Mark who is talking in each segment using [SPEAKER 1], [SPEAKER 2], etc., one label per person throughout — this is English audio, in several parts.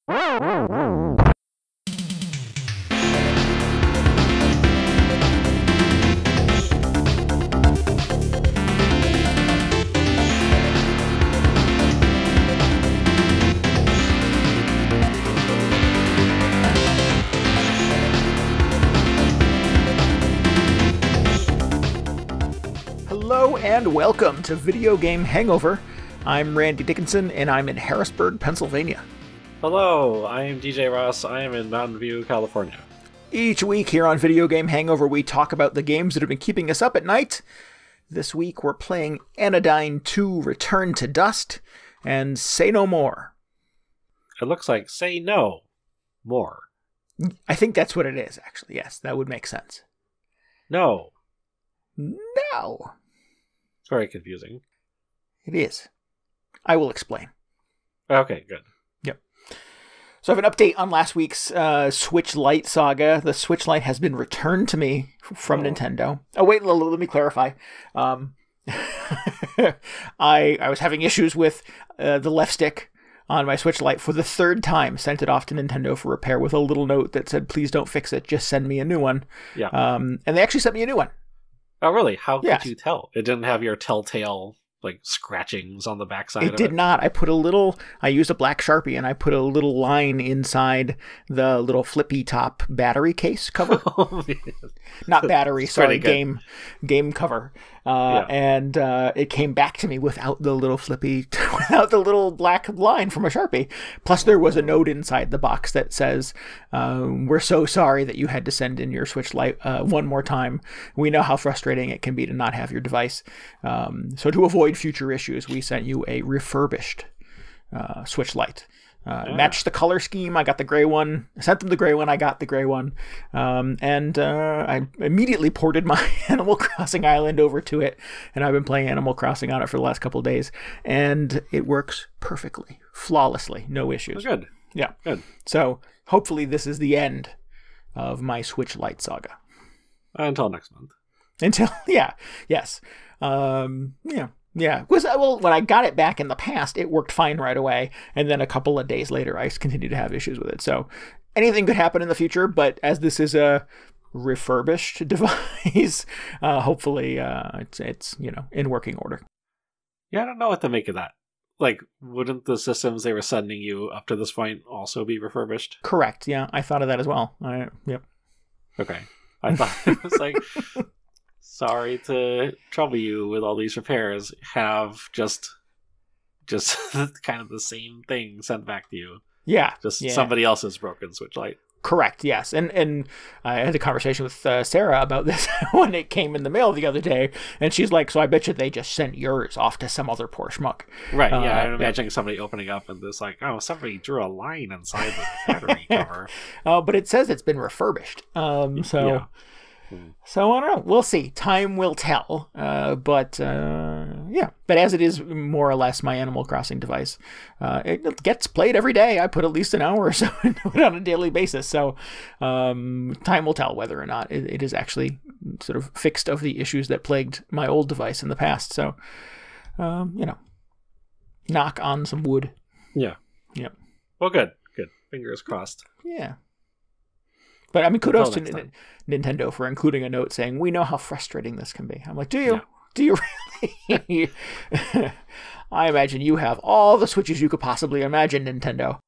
[SPEAKER 1] Hello and welcome to Video Game Hangover. I'm Randy Dickinson and I'm in Harrisburg, Pennsylvania.
[SPEAKER 2] Hello, I am DJ Ross. I am in Mountain View, California.
[SPEAKER 1] Each week here on Video Game Hangover, we talk about the games that have been keeping us up at night. This week we're playing Anodyne 2 Return to Dust and Say No More.
[SPEAKER 2] It looks like Say No More.
[SPEAKER 1] I think that's what it is, actually. Yes, that would make sense.
[SPEAKER 2] No.
[SPEAKER 1] No.
[SPEAKER 2] It's very confusing.
[SPEAKER 1] It is. I will explain.
[SPEAKER 2] Okay, good.
[SPEAKER 1] Yep. So I have an update on last week's Switch Lite saga. The Switch Lite has been returned to me from Nintendo. Oh, wait, let me clarify. I was having issues with the left stick on my Switch Lite for the third time. Sent it off to Nintendo for repair with a little note that said, please don't fix it, just send me a new one.
[SPEAKER 2] Yeah.
[SPEAKER 1] And they actually sent me a new one.
[SPEAKER 2] Oh, really? How
[SPEAKER 1] Yes.
[SPEAKER 2] could you tell? It didn't have your telltale, like, scratchings on the backside of it?
[SPEAKER 1] It did not. I used a black Sharpie and I put a little line inside the little flippy top battery case cover.
[SPEAKER 2] Oh, man.
[SPEAKER 1] Not battery, sorry,
[SPEAKER 2] pretty
[SPEAKER 1] game cover.
[SPEAKER 2] Yeah.
[SPEAKER 1] And it came back to me without the little without the little black line from a Sharpie. Plus there was a note inside the box that says, we're so sorry that you had to send in your Switch Lite one more time. We know how frustrating it can be to not have your device. So to avoid future issues, we sent you a refurbished Switch Lite. Matched the color scheme. I got the gray one. I sent them the gray one. I got the gray one. And I immediately ported my Animal Crossing Island over to it. And I've been playing Animal Crossing on it for the last couple of days. And it works perfectly, flawlessly. No issues.
[SPEAKER 2] Oh, good.
[SPEAKER 1] Yeah.
[SPEAKER 2] Good.
[SPEAKER 1] So hopefully this is the end of my Switch Lite saga.
[SPEAKER 2] Until next month.
[SPEAKER 1] Yes. Yeah. Well, when I got it back in the past, it worked fine right away. And then a couple of days later, I continued to have issues with it. So anything could happen in the future. But as this is a refurbished device, hopefully it's in working order.
[SPEAKER 2] Yeah, I don't know what to make of that. Like, wouldn't the systems they were sending you up to this point also be refurbished?
[SPEAKER 1] Correct. Yeah, I thought of that as well. Yep.
[SPEAKER 2] Okay. I thought it was like... Sorry to trouble you with all these repairs. Have just kind of the same thing sent back to you.
[SPEAKER 1] Yeah.
[SPEAKER 2] Somebody else's broken Switch Lite.
[SPEAKER 1] Correct, yes. And I had a conversation with Sarah about this when it came in the mail the other day. And she's like, so I bet you they just sent yours off to some other poor schmuck.
[SPEAKER 2] Right, yeah. I'm imagining somebody opening up and this like, oh, somebody drew a line inside the battery cover.
[SPEAKER 1] But it says it's been refurbished.
[SPEAKER 2] Yeah.
[SPEAKER 1] So I don't know. We'll see. Time will tell. But as it is more or less my Animal Crossing device, it gets played every day. I put at least an hour or so into it on a daily basis. So time will tell whether or not it is actually sort of fixed of the issues that plagued my old device in the past. So, knock on some wood.
[SPEAKER 2] Yeah.
[SPEAKER 1] Yep.
[SPEAKER 2] Well, good. Fingers crossed.
[SPEAKER 1] Yeah. But I mean, kudos to Nintendo for including a note saying, we know how frustrating this can be. I'm like, do you? Yeah. Do you really? I imagine you have all the Switches you could possibly imagine, Nintendo.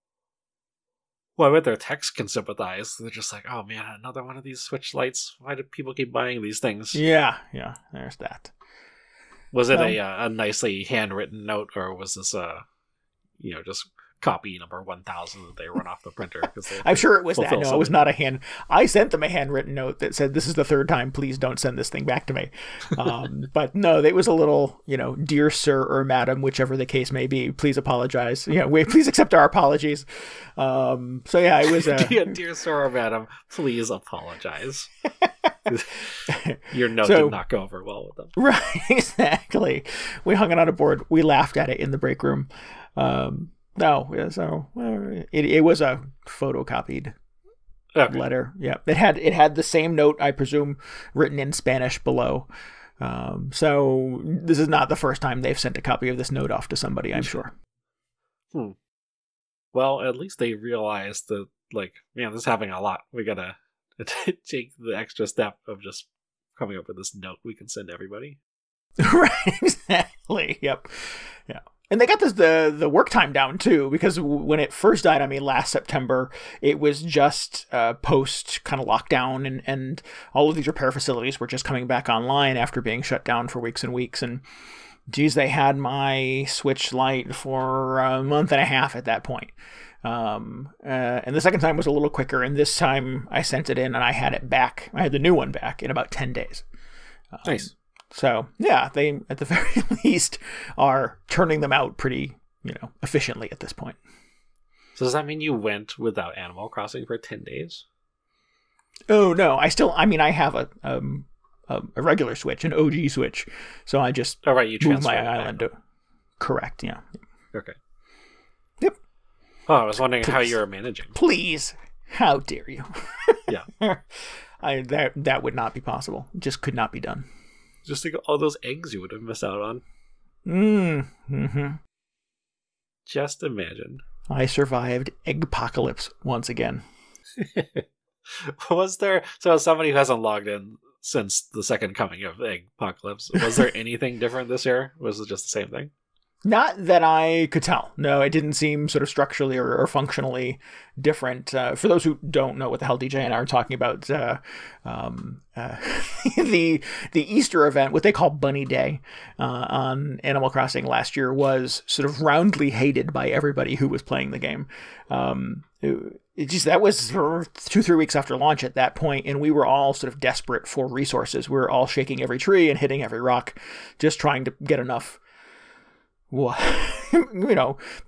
[SPEAKER 2] Well, I bet their techs can sympathize. They're just like, oh man, another one of these Switch Lites. Why do people keep buying these things?
[SPEAKER 1] Yeah, there's that.
[SPEAKER 2] Was it a nicely handwritten note, or was this just copy number 1000 that they run off the printer?
[SPEAKER 1] I'm sure it was that. No, it was not a hand. I sent them a handwritten note that said, this is the third time, please don't send this thing back to me. But no, it was a little, dear sir or madam, whichever the case may be, please apologize. Please accept our apologies. It was
[SPEAKER 2] dear sir or madam, please apologize. Your note did not go over well with them.
[SPEAKER 1] Right, exactly. We hung it on a board. We laughed at it in the break room. It was a photocopied letter. Yeah, it had the same note, I presume, written in Spanish below. So this is not the first time they've sent a copy of this note off to somebody, I'm sure.
[SPEAKER 2] Well, at least they realized that, like, man, this is happening a lot. We gotta take the extra step of just coming up with this note we can send everybody.
[SPEAKER 1] Right, exactly. Yep. Yeah. And they got the work time down too, because when it first died on me last September, it was just post kind of lockdown, and all of these repair facilities were just coming back online after being shut down for weeks and weeks. And geez, they had my Switch Lite for a month and a half at that point. And the second time was a little quicker, and this time I sent it in and I had it back. I had the new one back in about 10 days.
[SPEAKER 2] Nice.
[SPEAKER 1] So, yeah, they, at the very least, are turning them out pretty, efficiently at this point.
[SPEAKER 2] So does that mean you went without Animal Crossing for 10 days?
[SPEAKER 1] Oh, no. I have a regular Switch, an OG Switch. So I just
[SPEAKER 2] you
[SPEAKER 1] moved my island to... Correct, yeah.
[SPEAKER 2] Okay.
[SPEAKER 1] Yep.
[SPEAKER 2] Oh, I was wondering how you were managing.
[SPEAKER 1] Please. How dare you?
[SPEAKER 2] Yeah.
[SPEAKER 1] That would not be possible. It just could not be done.
[SPEAKER 2] Just think of all those eggs you would have missed out on.
[SPEAKER 1] Mm-hmm.
[SPEAKER 2] Just imagine.
[SPEAKER 1] I survived Eggpocalypse once again.
[SPEAKER 2] Was there... So as somebody who hasn't logged in since the second coming of Eggpocalypse, was there anything different this year? Was it just the same thing?
[SPEAKER 1] Not that I could tell. No, it didn't seem sort of structurally or functionally different. For those who don't know what the hell DJ and I are talking about, the Easter event, what they call Bunny Day on Animal Crossing last year, was sort of roundly hated by everybody who was playing the game. That was 2-3 weeks after launch at that point, and we were all sort of desperate for resources. We were all shaking every tree and hitting every rock, just trying to get enough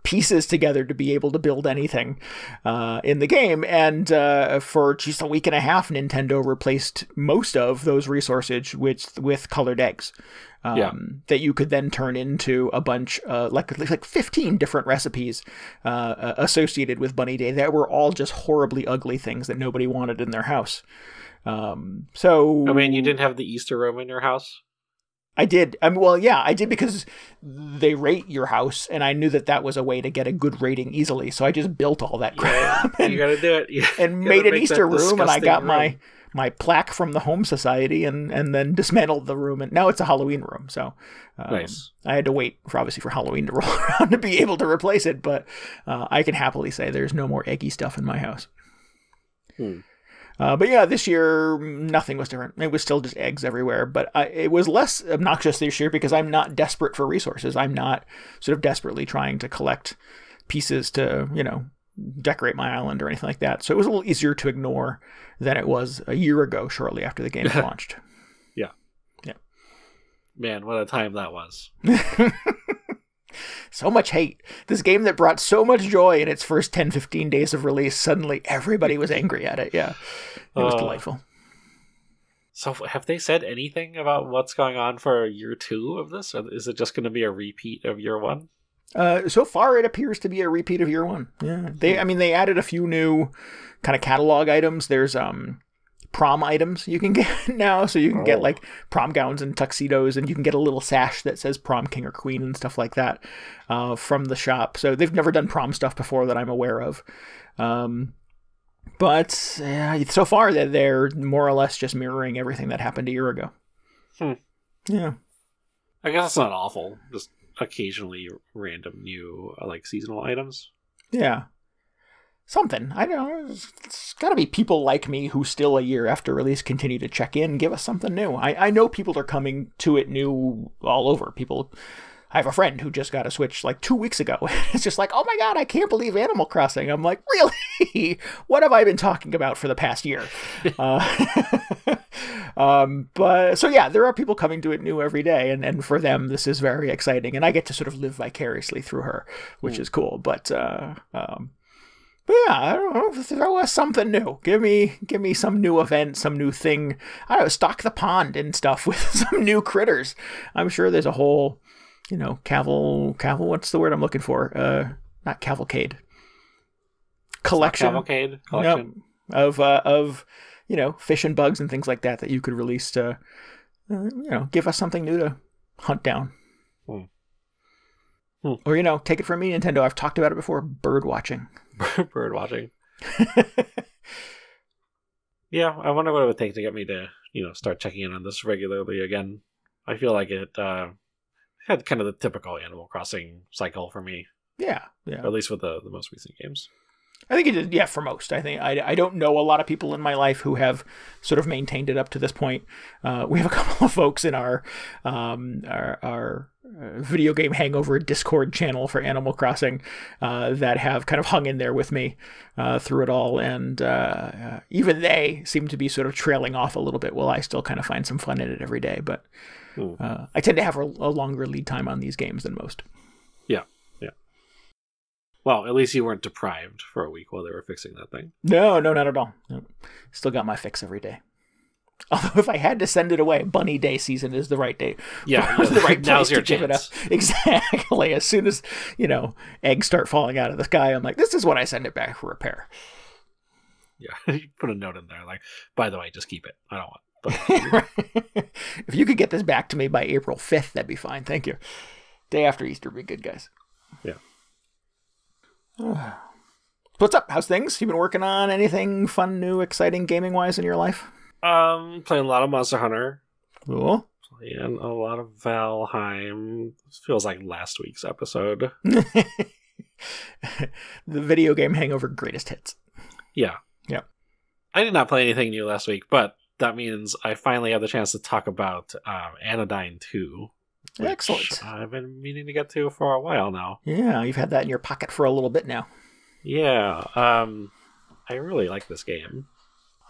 [SPEAKER 1] pieces together to be able to build anything in the game. And for just a week and a half, Nintendo replaced most of those resources with colored eggs that you could then turn into a bunch, like 15 different recipes associated with Bunny Day that were all just horribly ugly things that nobody wanted in their house. So
[SPEAKER 2] I mean, you didn't have the Easter room in your house?
[SPEAKER 1] I did. I did, because they rate your house, and I knew that was a way to get a good rating easily. So I just built all that crap.
[SPEAKER 2] And, you gotta do it.
[SPEAKER 1] And made an Easter room, and I got my plaque from the Home Society, and then dismantled the room, and now it's a Halloween room. So
[SPEAKER 2] nice. I
[SPEAKER 1] had to wait, for Halloween to roll around to be able to replace it, but I can happily say there's no more eggy stuff in my house. But yeah, this year, nothing was different. It was still just eggs everywhere, but it was less obnoxious this year because I'm not desperate for resources. I'm not sort of desperately trying to collect pieces to, decorate my island or anything like that. So it was a little easier to ignore than it was a year ago, shortly after the game launched.
[SPEAKER 2] Yeah. Man, what a time that was.
[SPEAKER 1] So much hate. This game that brought so much joy in its first 10-15 days of release, suddenly everybody was angry at it. Yeah. It was delightful.
[SPEAKER 2] So have they said anything about what's going on for year 2 of this? Or is it just going to be a repeat of year 1?
[SPEAKER 1] So far, it appears to be a repeat of year 1. Yeah. They added a few new kind of catalog items. There's prom items you can get now, so you can get like prom gowns and tuxedos, and you can get a little sash that says prom king or queen and stuff like that from the shop. So they've never done prom stuff before that I'm aware of, but so far they're more or less just mirroring everything that happened a year ago. Yeah,
[SPEAKER 2] I guess it's not awful, just occasionally random new seasonal items.
[SPEAKER 1] Yeah, something. I don't know. It's got to be people like me who still a year after release continue to check in, give us something new. I know people are coming to it new all over. I have a friend who just got a Switch 2 weeks ago. It's just like, oh my God, I can't believe Animal Crossing. I'm like, really? What have I been talking about for the past year? But so yeah, there are people coming to it new every day, and for them this is very exciting, and I get to sort of live vicariously through her, which is cool. But yeah, I don't know. Throw us something new. Give me some new event, some new thing. I don't know, stock the pond and stuff with some new critters. I'm sure there's a whole, what's the word I'm looking for? Not cavalcade. Collection.
[SPEAKER 2] Cavalcade collection.
[SPEAKER 1] Of fish and bugs and things like that you could release to, give us something new to hunt down. Or, take it from me, Nintendo. I've talked about it before. Bird watching.
[SPEAKER 2] Bird watching. Yeah, I wonder what it would take to get me to, start checking in on this regularly again. I feel like it had kind of the typical Animal Crossing cycle for me.
[SPEAKER 1] Yeah.
[SPEAKER 2] Or at least with the most recent games.
[SPEAKER 1] I think it did, yeah, for most. I think I don't know a lot of people in my life who have sort of maintained it up to this point. We have a couple of folks in our video game hangover Discord channel for Animal Crossing that have kind of hung in there with me through it all, and even they seem to be sort of trailing off a little bit while I still kind of find some fun in it every day. But I tend to have a longer lead time on these games than most.
[SPEAKER 2] Yeah. Well, at least you weren't deprived for a week while they were fixing that thing.
[SPEAKER 1] No, not at all. No. Still got my fix every day. Although if I had to send it away, Bunny Day season is the right day.
[SPEAKER 2] Yeah,
[SPEAKER 1] the right
[SPEAKER 2] now's your
[SPEAKER 1] to give
[SPEAKER 2] chance.
[SPEAKER 1] It up. Exactly. As soon as, eggs start falling out of the sky, I'm like, this is when I send it back for repair.
[SPEAKER 2] Yeah, you put a note in there like, by the way, just keep it. I don't want it.
[SPEAKER 1] If you could get this back to me by April 5th, that'd be fine. Thank you. Day after Easter would be good, guys.
[SPEAKER 2] Yeah.
[SPEAKER 1] What's up? How's things? You been working on anything fun, new, exciting gaming-wise in your life?
[SPEAKER 2] Playing a lot of Monster Hunter.
[SPEAKER 1] Cool.
[SPEAKER 2] Playing a lot of Valheim. Feels like last week's episode.
[SPEAKER 1] The video game hangover greatest hits.
[SPEAKER 2] Yeah.
[SPEAKER 1] Yeah.
[SPEAKER 2] I did not play anything new last week, but that means I finally have the chance to talk about Anodyne 2.
[SPEAKER 1] Excellent.
[SPEAKER 2] I've been meaning to get to for a while now.
[SPEAKER 1] Yeah, you've had that in your pocket for a little bit now.
[SPEAKER 2] Yeah. I really like this game.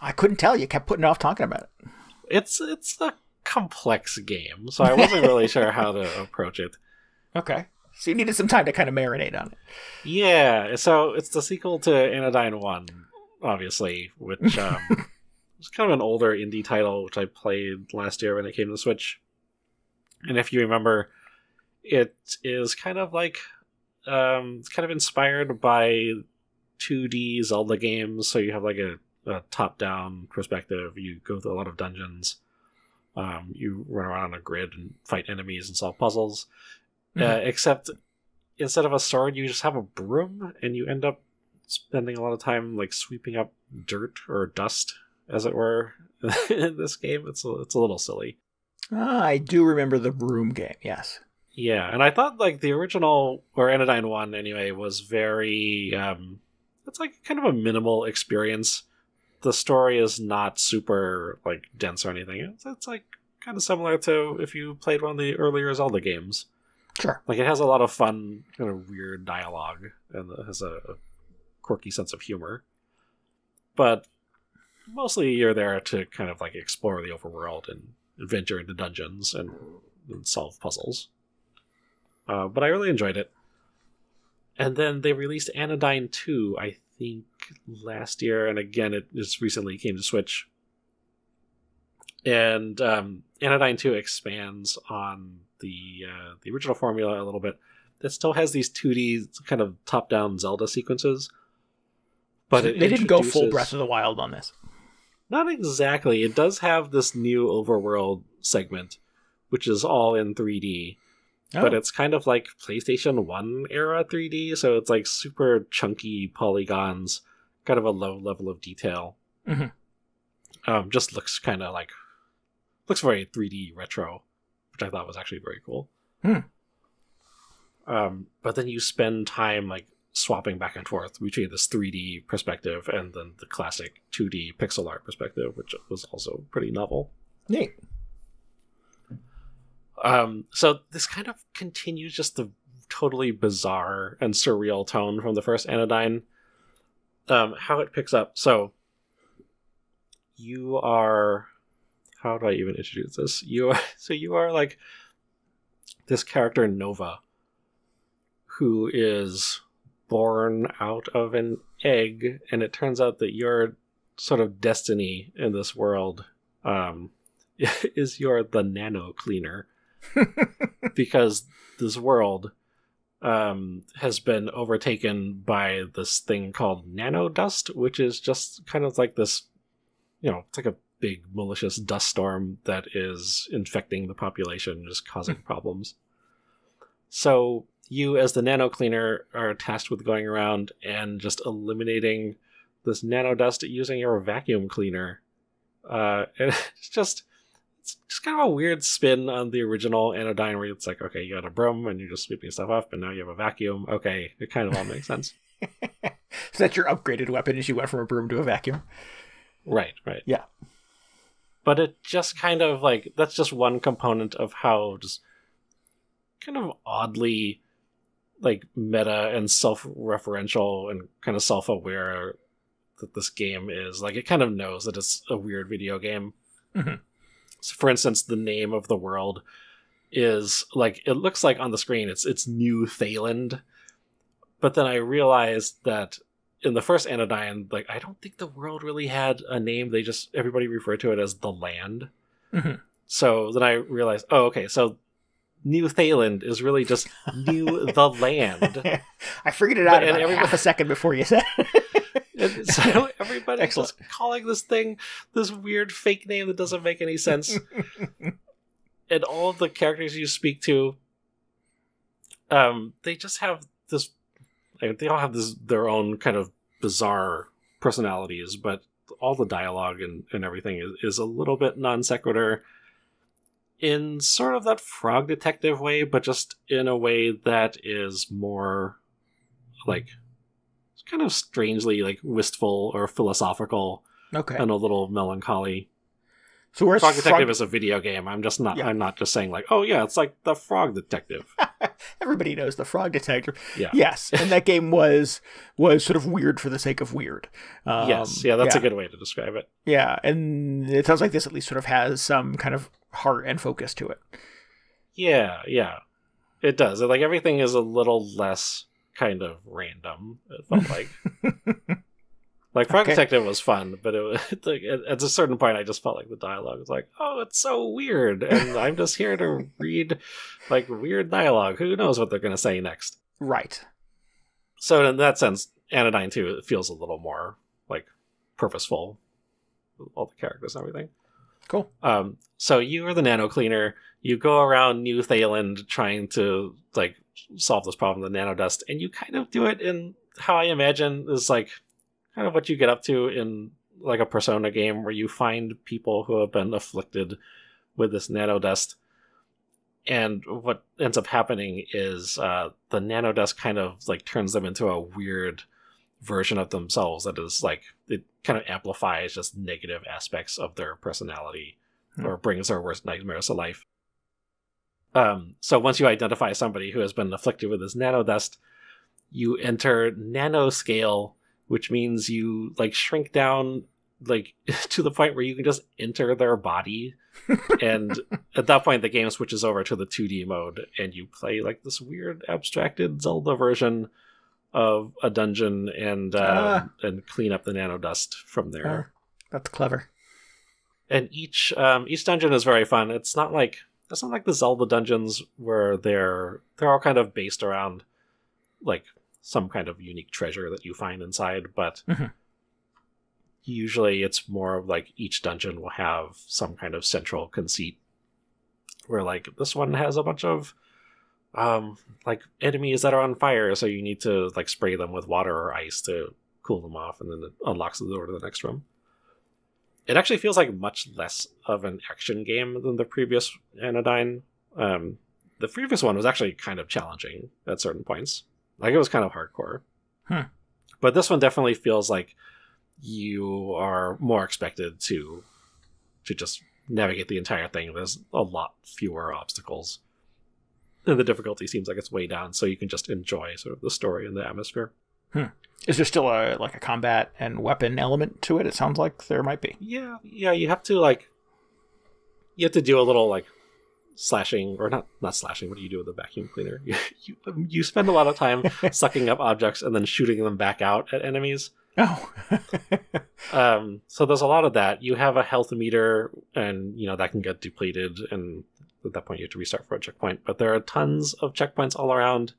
[SPEAKER 1] I couldn't tell. You kept putting off talking about it.
[SPEAKER 2] It's a complex game, so I wasn't really sure how to approach it.
[SPEAKER 1] Okay. So you needed some time to kind of marinate on it.
[SPEAKER 2] Yeah. So it's the sequel to Anodyne 1, obviously, which was kind of an older indie title, which I played last year when it came to the Switch. And if you remember, it is kind of like, it's kind of inspired by 2D Zelda games. So you have like a top-down perspective. You go through a lot of dungeons. You run around on a grid and fight enemies and solve puzzles. Mm-hmm. Except instead of a sword, you just have a broom, and you end up spending a lot of time like sweeping up dirt or dust, as it were, in this game. It's a little silly.
[SPEAKER 1] I do remember the broom game, yes.
[SPEAKER 2] Yeah, and I thought like the original, or Anodyne 1 anyway, was very, it's like kind of a minimal experience. The story is not super like dense or anything. It's like kind of similar to if you played one of the earlier Zelda games.
[SPEAKER 1] Sure. Like
[SPEAKER 2] it has a lot of fun, kind of weird dialogue, and it has a quirky sense of humor. But mostly you're there to kind of like explore the overworld and adventure into dungeons and solve puzzles. But I really enjoyed it. And then they released Anodyne 2, I think, last year, and again, it just recently came to Switch. And Anodyne 2 expands on the original formula a little bit. It still has these 2D kind of top-down Zelda sequences. But
[SPEAKER 1] so they didn't go full Breath of the Wild on this.
[SPEAKER 2] Not exactly. It does have this new overworld segment, which is all in 3D. Oh. But it's kind of like PlayStation 1 era 3D, so it's like super chunky polygons, kind of a low level of detail. Mm-hmm. Just looks kind of like... looks very 3D retro, which I thought was actually very cool. But then you spend time like swapping back and forth between this 3D perspective and then the classic 2D pixel art perspective, which was also pretty novel.
[SPEAKER 1] Neat.
[SPEAKER 2] So this kind of continues just the totally bizarre and surreal tone from the first Anodyne. How it picks up. So you are... how do I even introduce this? You are like this character Nova, who is born out of an egg, and it turns out that your sort of destiny in this world is you're the nano cleaner. Because this world has been overtaken by this thing called nano dust, which is just kind of like this, it's like a big malicious dust storm that is infecting the population, just causing problems. So you as the nano cleaner are tasked with going around and just eliminating this nano dust using your vacuum cleaner. And it's just kind of a weird spin on the original Anodyne, where it's like, okay, you got a broom and you're just sweeping stuff up, and now you have a vacuum. Okay, it kind of all makes sense.
[SPEAKER 1] So that's your upgraded weapon, as you went from a broom to a vacuum.
[SPEAKER 2] Right.
[SPEAKER 1] Yeah.
[SPEAKER 2] But it just kind of like, that's just one component of how just kind of oddly like meta and self-referential and kind of self-aware that this game is. Like, it kind of knows that it's a weird video game.
[SPEAKER 1] Mm-hmm.
[SPEAKER 2] So for instance, the name of the world is like, it looks like on the screen it's New Thailand, but then I realized that in the first Anodyne, like, I don't think the world really had a name. Everybody referred to it as the land.
[SPEAKER 1] Mm-hmm.
[SPEAKER 2] So then I realized, oh, okay, so New Thailand is really just New the Land.
[SPEAKER 1] I figured it out in half a second before you said it.
[SPEAKER 2] And so everybody's
[SPEAKER 1] Excellent.
[SPEAKER 2] just calling this thing this weird fake name that doesn't make any sense. And all of the characters you speak to, they just have this, like, they all have their own kind of bizarre personalities, but all the dialogue and everything is a little bit non sequitur in sort of that Frog Detective way, but just in a way that is more like kind of strangely like wistful or philosophical.
[SPEAKER 1] Okay.
[SPEAKER 2] And a little melancholy.
[SPEAKER 1] So where's
[SPEAKER 2] Frog Detective is a video game. I'm not just saying like, oh yeah, it's like the Frog Detective.
[SPEAKER 1] Everybody knows the Frog Detective.
[SPEAKER 2] Yeah.
[SPEAKER 1] Yes, and that game was sort of weird for the sake of weird.
[SPEAKER 2] Yes, yeah, that's a good way to describe it.
[SPEAKER 1] Yeah, and it sounds like this at least sort of has some kind of heart and focus to it.
[SPEAKER 2] Yeah, it does. Like, everything is a little less kind of random, it felt like. Like, Frog Detective was fun, but it was like, at a certain point I just felt like the dialogue was like, oh, it's so weird, and I'm just here to read like weird dialogue. Who knows what they're going to say next?
[SPEAKER 1] Right.
[SPEAKER 2] So in that sense, Anodyne 2, it feels a little more like purposeful, all the characters and everything.
[SPEAKER 1] Cool.
[SPEAKER 2] So you are the nano cleaner. You go around New Thailand trying to like solve this problem, the nano dust, and you kind of do it in how I imagine is like kind of what you get up to in like a Persona game, where you find people who have been afflicted with this nano dust. And what ends up happening is the nano dust kind of like turns them into a weird version of themselves that is like, it kind of amplifies just negative aspects of their personality or brings their worst nightmares to life. So once you identify somebody who has been afflicted with this nano dust, you enter nanoscale, which means you like shrink down like to the point where you can just enter their body. And at that point the game switches over to the 2D mode, and you play like this weird abstracted Zelda version of a dungeon and clean up the nano dust from there.
[SPEAKER 1] That's clever.
[SPEAKER 2] And each dungeon is very fun. It's not like the Zelda dungeons where they're all kind of based around like some kind of unique treasure that you find inside, but usually it's more of like each dungeon will have some kind of central conceit, where like this one has a bunch of like enemies that are on fire, so you need to like spray them with water or ice to cool them off, and then it unlocks the door to the next room. It actually feels like much less of an action game than the previous Anodyne. The previous one was actually kind of challenging at certain points. Like, it was kind of hardcore. But this one definitely feels like you are more expected to just navigate the entire thing. There's a lot fewer obstacles. And the difficulty seems like it's way down, so you can just enjoy sort of the story and the atmosphere.
[SPEAKER 1] Is there still a combat and weapon element to it? It sounds like there might be.
[SPEAKER 2] Yeah, you have to do a little like slashing, or not slashing. What do you do with a vacuum cleaner? You spend a lot of time sucking up objects and then shooting them back out at enemies.
[SPEAKER 1] Oh.
[SPEAKER 2] So there's a lot of that. You have a health meter, and that can get depleted, and at that point you have to restart for a checkpoint. But there are tons of checkpoints all around.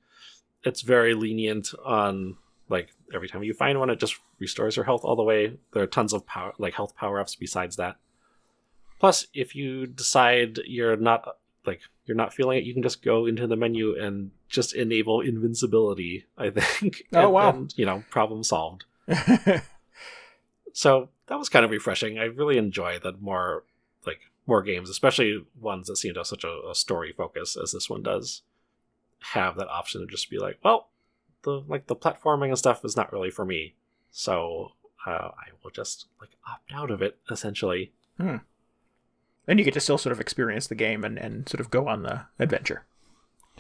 [SPEAKER 2] It's very lenient on like every time you find one, it just restores your health all the way. There are tons of power, like health power-ups besides that. Plus, if you decide you're not you're not feeling it, you can just go into the menu and just enable invincibility, I think.
[SPEAKER 1] Oh, wow.
[SPEAKER 2] And, problem solved. So that was kind of refreshing. I really enjoy that more games, especially ones that seem to have such a story focus as this one does, have that option to just be like, well, the platforming and stuff is not really for me. So I will just opt out of it, essentially.
[SPEAKER 1] And you get to still sort of experience the game and sort of go on the adventure.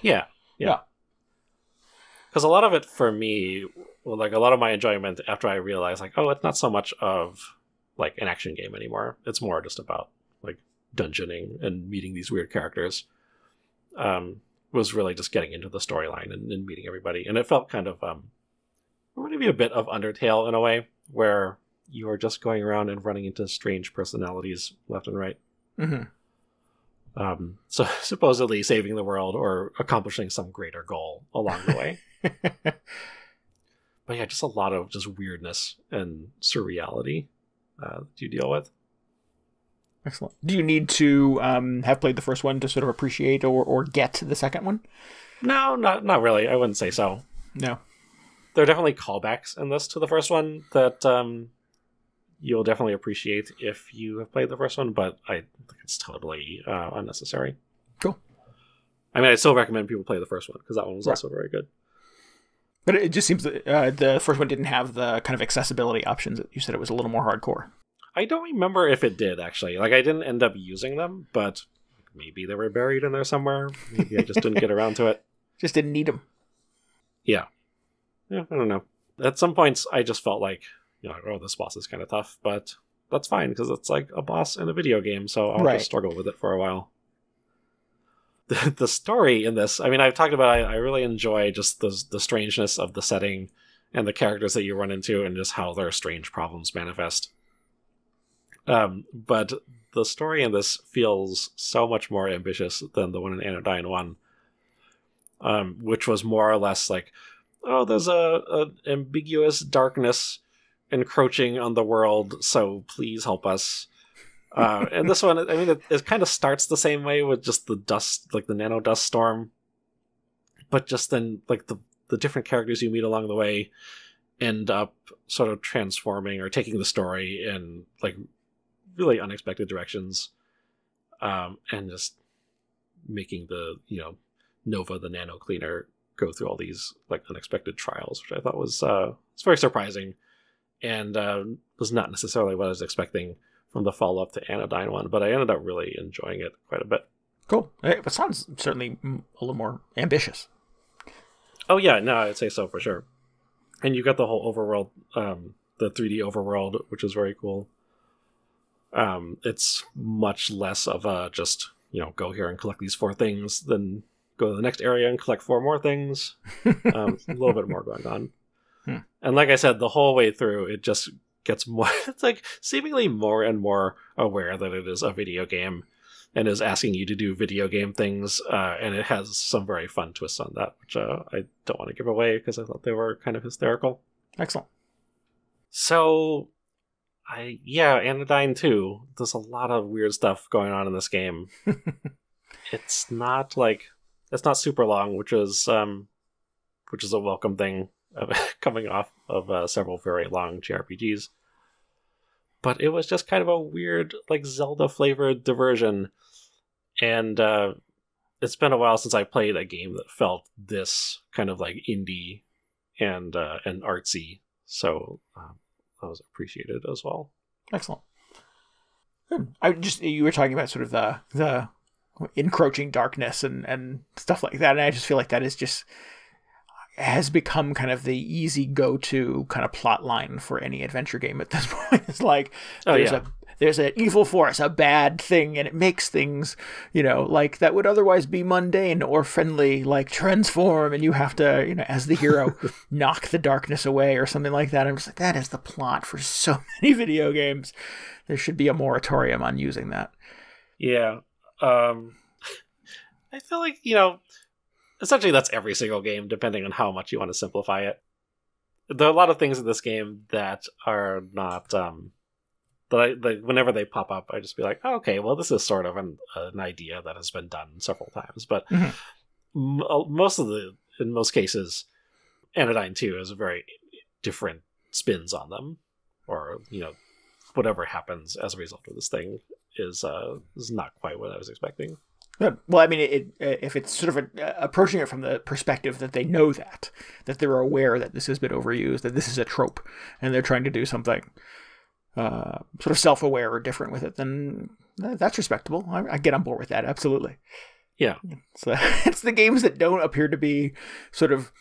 [SPEAKER 2] Yeah. Because a lot of it for me, a lot of my enjoyment after I realized it's not so much of an action game anymore. It's more just about dungeoning and meeting these weird characters. Was really just getting into the storyline and meeting everybody. And it felt kind of maybe a bit of Undertale in a way, where you are just going around and running into strange personalities left and right. So supposedly saving the world or accomplishing some greater goal along the way. But yeah, just a lot of just weirdness and surreality that you deal with.
[SPEAKER 1] Excellent. Do you need to have played the first one to sort of appreciate or get the second one?
[SPEAKER 2] No, not really. I wouldn't say so.
[SPEAKER 1] No.
[SPEAKER 2] There are definitely callbacks in this to the first one that you'll definitely appreciate if you have played the first one, but I think it's totally unnecessary.
[SPEAKER 1] Cool.
[SPEAKER 2] I mean, I still recommend people play the first one, because that one was also very good.
[SPEAKER 1] But it just seems that the first one didn't have the kind of accessibility options. You said it was a little more hardcore.
[SPEAKER 2] I don't remember if it did, actually. I didn't end up using them, but maybe they were buried in there somewhere. Maybe I just didn't get around to it.
[SPEAKER 1] Just didn't need them.
[SPEAKER 2] Yeah, I don't know. At some points, I just felt this boss is kind of tough, but that's fine, because it's like a boss in a video game, so I'll just struggle with it for a while. The story in this, I mean, I've talked about, I really enjoy just the strangeness of the setting and the characters that you run into and just how their strange problems manifest. But the story in this feels so much more ambitious than the one in Anodyne 1, which was more or less there's a ambiguous darkness encroaching on the world, so please help us. And this one, I mean, it kind of starts the same way with just the dust, the nano dust storm, but just then the different characters you meet along the way end up sort of transforming or taking the story in really unexpected directions, and just making the Nova, the nano cleaner, go through all these unexpected trials, which I thought was it's very surprising, and was not necessarily what I was expecting from the follow up to Anodyne 1, but I ended up really enjoying it quite a bit. Cool.
[SPEAKER 1] It sounds certainly a little more ambitious.
[SPEAKER 2] Oh yeah, no, I'd say so for sure. And you got the whole overworld, the 3D overworld, which is very cool. It's much less of a just, go here and collect these 4 things, then go to the next area and collect 4 more things. A little bit more going on. And like I said, the whole way through, it just gets more, it's seemingly more and more aware that it is a video game and is asking you to do video game things. And it has some very fun twists on that, which I don't want to give away because I thought they were kind of hysterical.
[SPEAKER 1] Excellent.
[SPEAKER 2] So Anodyne 2, there's a lot of weird stuff going on in this game. It's not super long, which is a welcome thing coming off of several very long JRPGs. But it was just kind of a weird, Zelda flavored diversion, and it's been a while since I played a game that felt this kind of indie and artsy. So that was appreciated as well.
[SPEAKER 1] Excellent. You were talking about sort of the encroaching darkness and stuff like that, and I just feel like that is just has become kind of the easy go-to kind of plot line for any adventure game at this point. It's there's an evil force, a bad thing, and it makes things, that would otherwise be mundane or friendly, transform, and you have to, as the hero, knock the darkness away or something like that. I'm just that is the plot for so many video games. There should be a moratorium on using that.
[SPEAKER 2] Yeah. I feel essentially that's every single game, depending on how much you want to simplify it. There are a lot of things in this game that are not whenever they pop up, I just be like, oh, okay, well, this is sort of an idea that has been done several times. But in most cases, Anodyne 2 has a very different spins on them, or whatever happens as a result of this thing is not quite what I was expecting.
[SPEAKER 1] Good. Well, I mean, if it's sort of approaching it from the perspective that they know that they're aware that this has been overused, that this is a trope, and they're trying to do something sort of self-aware or different with it, then that's respectable. I get on board with that, absolutely.
[SPEAKER 2] Yeah.
[SPEAKER 1] So it's the games that don't appear to be sort of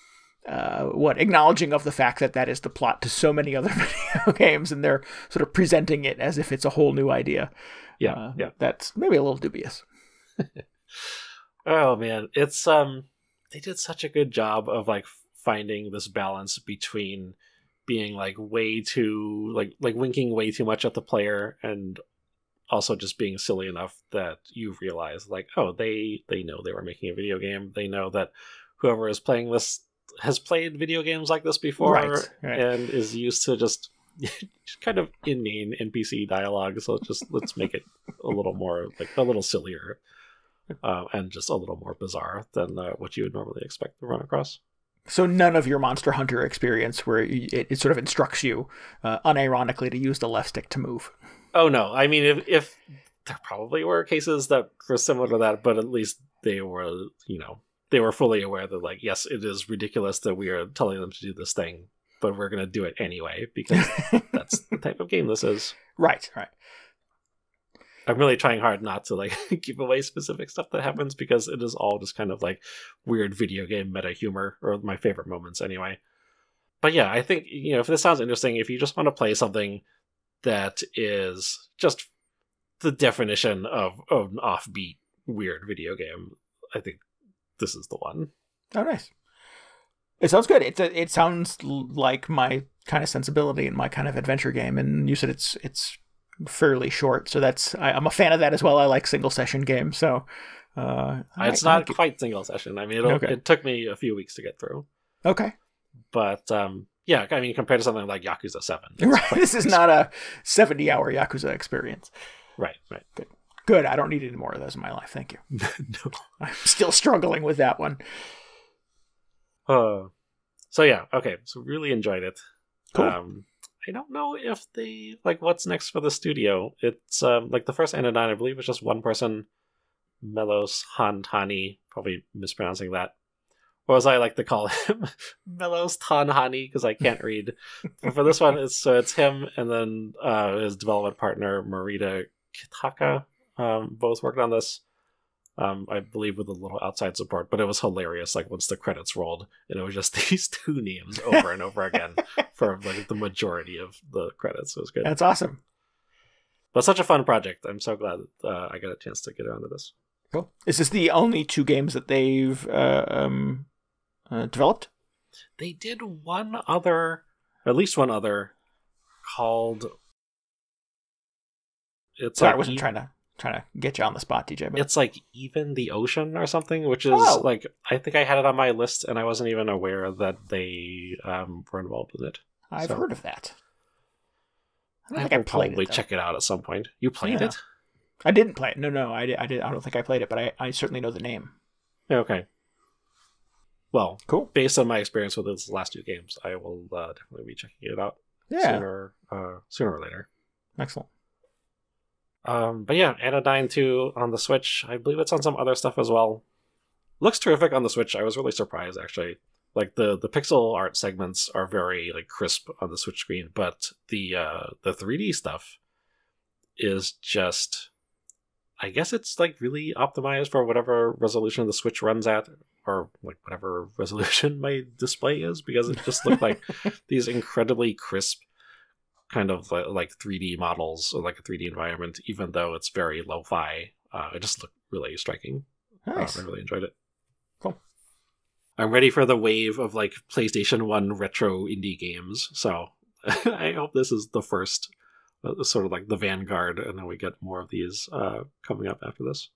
[SPEAKER 1] acknowledging of the fact that is the plot to so many other video games, and they're sort of presenting it as if it's a whole new idea.
[SPEAKER 2] Yeah,
[SPEAKER 1] that's maybe a little dubious.
[SPEAKER 2] Oh man, it's they did such a good job of like finding this balance between being like way too like winking way too much at the player, and also just being silly enough that you realize like, oh, they know they were making a video game. They know that whoever is playing this has played video games like this before,
[SPEAKER 1] right.
[SPEAKER 2] And is used to just kind of inane NPC dialogue. So let's make it a little more like a little sillier. And just a little more bizarre than what you would normally expect to run across.
[SPEAKER 1] So none of your Monster Hunter experience where it sort of instructs you unironically to use the left stick to move.
[SPEAKER 2] Oh, no. I mean, if there probably were cases that were similar to that, but at least they were, they were fully aware that, like, yes, it is ridiculous that we are telling them to do this thing, but we're going to do it anyway, because that's the type of game this is.
[SPEAKER 1] Right.
[SPEAKER 2] I'm really trying hard not to like give away specific stuff that happens, because it is all just kind of like weird video game meta humor, or my favorite moments anyway. But yeah, I think, if this sounds interesting, if you just want to play something that is just the definition of an offbeat weird video game, I think this is the one.
[SPEAKER 1] Oh, nice. It sounds good. It sounds like my kind of sensibility and my kind of adventure game. And you said it's fairly short, so I'm a fan of that as well. I like single session games, so
[SPEAKER 2] it's not quite single session. I mean, it took me a few weeks to get through.
[SPEAKER 1] Okay,
[SPEAKER 2] but yeah, I mean, compared to something like Yakuza 7,
[SPEAKER 1] right? This is not a 70-hour Yakuza experience.
[SPEAKER 2] Right.
[SPEAKER 1] Good. I don't need any more of those in my life. Thank you.
[SPEAKER 2] No,
[SPEAKER 1] I'm still struggling with that one.
[SPEAKER 2] So yeah, okay. So really enjoyed it.
[SPEAKER 1] Cool.
[SPEAKER 2] I don't know if they like what's next for the studio. It's like the first Anodyne, I believe, was just one person, Melos Hantani, probably mispronouncing that. Or as I like to call him, Melos Tanhani, because I can't read. But for this one, it's him and then his development partner Marita Kitaka both worked on this. I believe with a little outside support, but it was hilarious. Like once the credits rolled, and it was just these two names over and over again for like the majority of the credits. It was good.
[SPEAKER 1] That's awesome.
[SPEAKER 2] But such a fun project. I'm so glad that I got a chance to get around to this.
[SPEAKER 1] Cool. Is this the only two games that they've developed?
[SPEAKER 2] They did at least one other, called.
[SPEAKER 1] Sorry, I wasn't trying to get you on the spot, DJ. But
[SPEAKER 2] it's like Even the Ocean or something, which is like, I think I had it on my list and I wasn't even aware that they were involved with it.
[SPEAKER 1] I've heard of that.
[SPEAKER 2] I will probably check it out at some point. You played it?
[SPEAKER 1] I didn't play it. No, I did. I don't think I played it, but I certainly know the name.
[SPEAKER 2] Okay. Well,
[SPEAKER 1] cool.
[SPEAKER 2] Based on my experience with its last two games, I will definitely be checking it out sooner or later.
[SPEAKER 1] Excellent.
[SPEAKER 2] But yeah, Anodyne 2 on the Switch. I believe it's on some other stuff as well. Looks terrific on the Switch. I was really surprised, actually. Like the pixel art segments are very like crisp on the Switch screen, but the 3D stuff is just, I guess it's like really optimized for whatever resolution the Switch runs at, or like whatever resolution my display is, because it just looked like these incredibly crisp kind of like 3D models, or like a 3D environment, even though it's very lo-fi. It just looked really striking.
[SPEAKER 1] Nice.
[SPEAKER 2] I really enjoyed it.
[SPEAKER 1] Cool.
[SPEAKER 2] I'm ready for the wave of like PlayStation 1 retro indie games, so I hope this is the first, sort of like the vanguard, and then we get more of these coming up after this.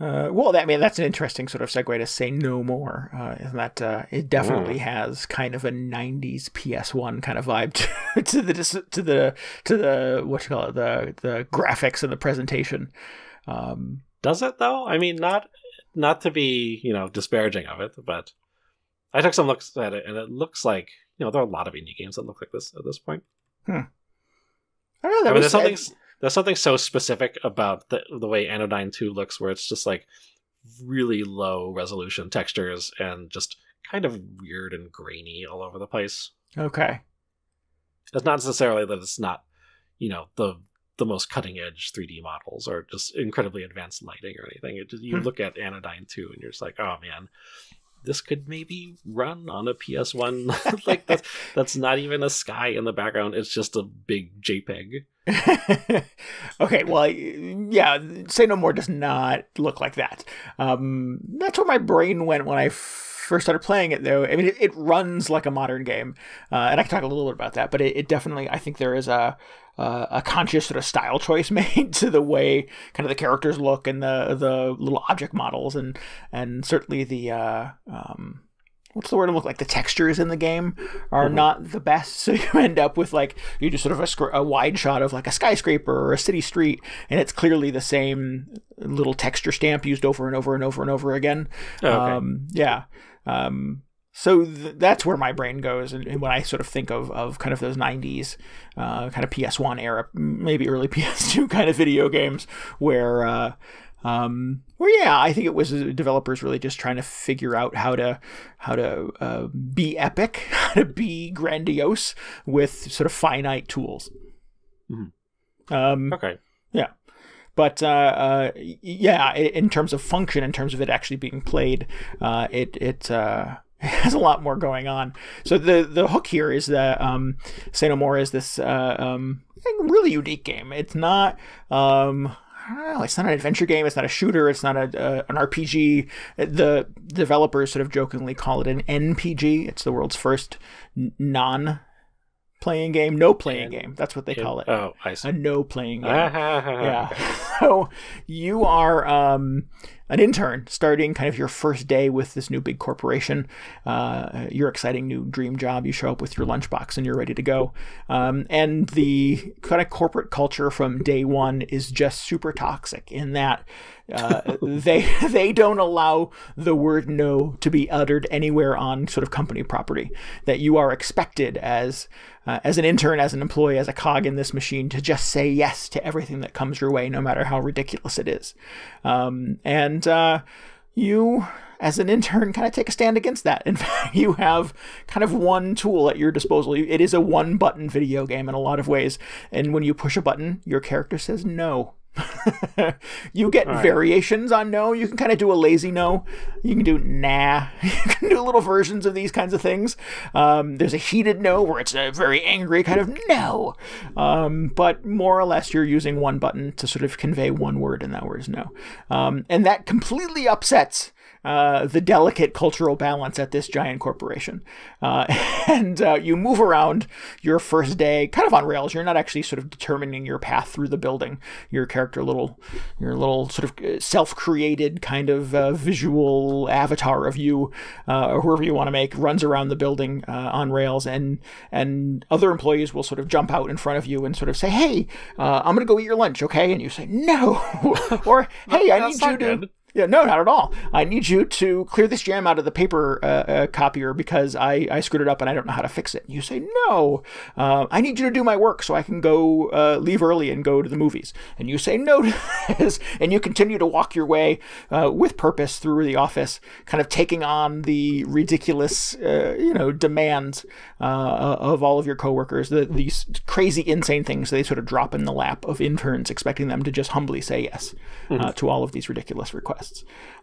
[SPEAKER 1] Well, I mean, that's an interesting sort of segue to Say No More. In that it definitely has kind of a '90s PS1 kind of vibe to the what you call it, the graphics and the presentation.
[SPEAKER 2] Does it though? I mean, not to be disparaging of it, but I took some looks at it, and it looks like there are a lot of indie games that look like this at this point.
[SPEAKER 1] I don't know.
[SPEAKER 2] There's something so specific about the way Anodyne 2 looks, where it's just like really low resolution textures and just kind of weird and grainy all over the place.
[SPEAKER 1] Okay.
[SPEAKER 2] It's not necessarily that it's not, the most cutting edge 3D models or just incredibly advanced lighting or anything. You look at Anodyne 2 and you're just like, oh man, this could maybe run on a PS1. Like that's not even a sky in the background. It's just a big JPEG.
[SPEAKER 1] Okay, well, yeah, Say No More does not look like that. That's where my brain went when I first started playing it, though. I mean, it runs like a modern game, and I can talk a little bit about that. But it definitely, I think there is a conscious sort of style choice made to the way kind of the characters look and the little object models and certainly the what's the word to look like? The textures in the game are not the best. So you end up with you do sort of a wide shot of like a skyscraper or a city street, and it's clearly the same little texture stamp used over and over and over and over again. Okay. So that's where my brain goes, and when I sort of think of kind of those '90s kind of PS1 era, maybe early PS2 kind of video games, where I think it was developers really just trying to figure out how to be epic, how to be grandiose with sort of finite tools.
[SPEAKER 2] Okay.
[SPEAKER 1] Yeah. But in terms of function, in terms of it actually being played, it has a lot more going on. So the hook here is that Say No More is this really unique game. It's not it's not an adventure game. It's not a shooter. It's not an RPG. The developers sort of jokingly call it an NPG. It's the world's first non-playing game. No-playing game. That's what they call it.
[SPEAKER 2] Oh, I see.
[SPEAKER 1] A no-playing game. Yeah. So you are an intern starting kind of your first day with this new big corporation, your exciting new dream job. You show up with your lunchbox and you're ready to go. And the kind of corporate culture from day one is just super toxic in that they don't allow the word no to be uttered anywhere on sort of company property. That you are expected as an intern, as an employee, as a cog in this machine to just say yes to everything that comes your way, no matter how ridiculous it is. And you, as an intern, kind of take a stand against that. In fact, you have kind of one tool at your disposal. It is a one-button video game in a lot of ways. And when you push a button, your character says no. You get variations on no. You can kind of do a lazy no. You can do nah. You can do little versions of these kinds of things. There's a heated no where it's a very angry kind of no. But more or less you're using one button to sort of convey one word, and that word is no. And that completely upsets the delicate cultural balance at this giant corporation. And you move around your first day kind of on rails. You're not actually sort of determining your path through the building. Your character, your little sort of self-created kind of visual avatar of you, or whoever you want to make, runs around the building on rails, and other employees will sort of jump out in front of you and sort of say, hey, I'm going to go eat your lunch, okay? And you say, no. Or, hey, I need you to... Yeah, no, not at all. I need you to clear this jam out of the paper copier because I screwed it up and I don't know how to fix it. You say, no, I need you to do my work so I can go leave early and go to the movies. And you say no to this. And you continue to walk your way with purpose through the office, kind of taking on the ridiculous, demands of all of your coworkers, these crazy, insane things they sort of drop in the lap of interns, expecting them to just humbly say yes to all of these ridiculous requests.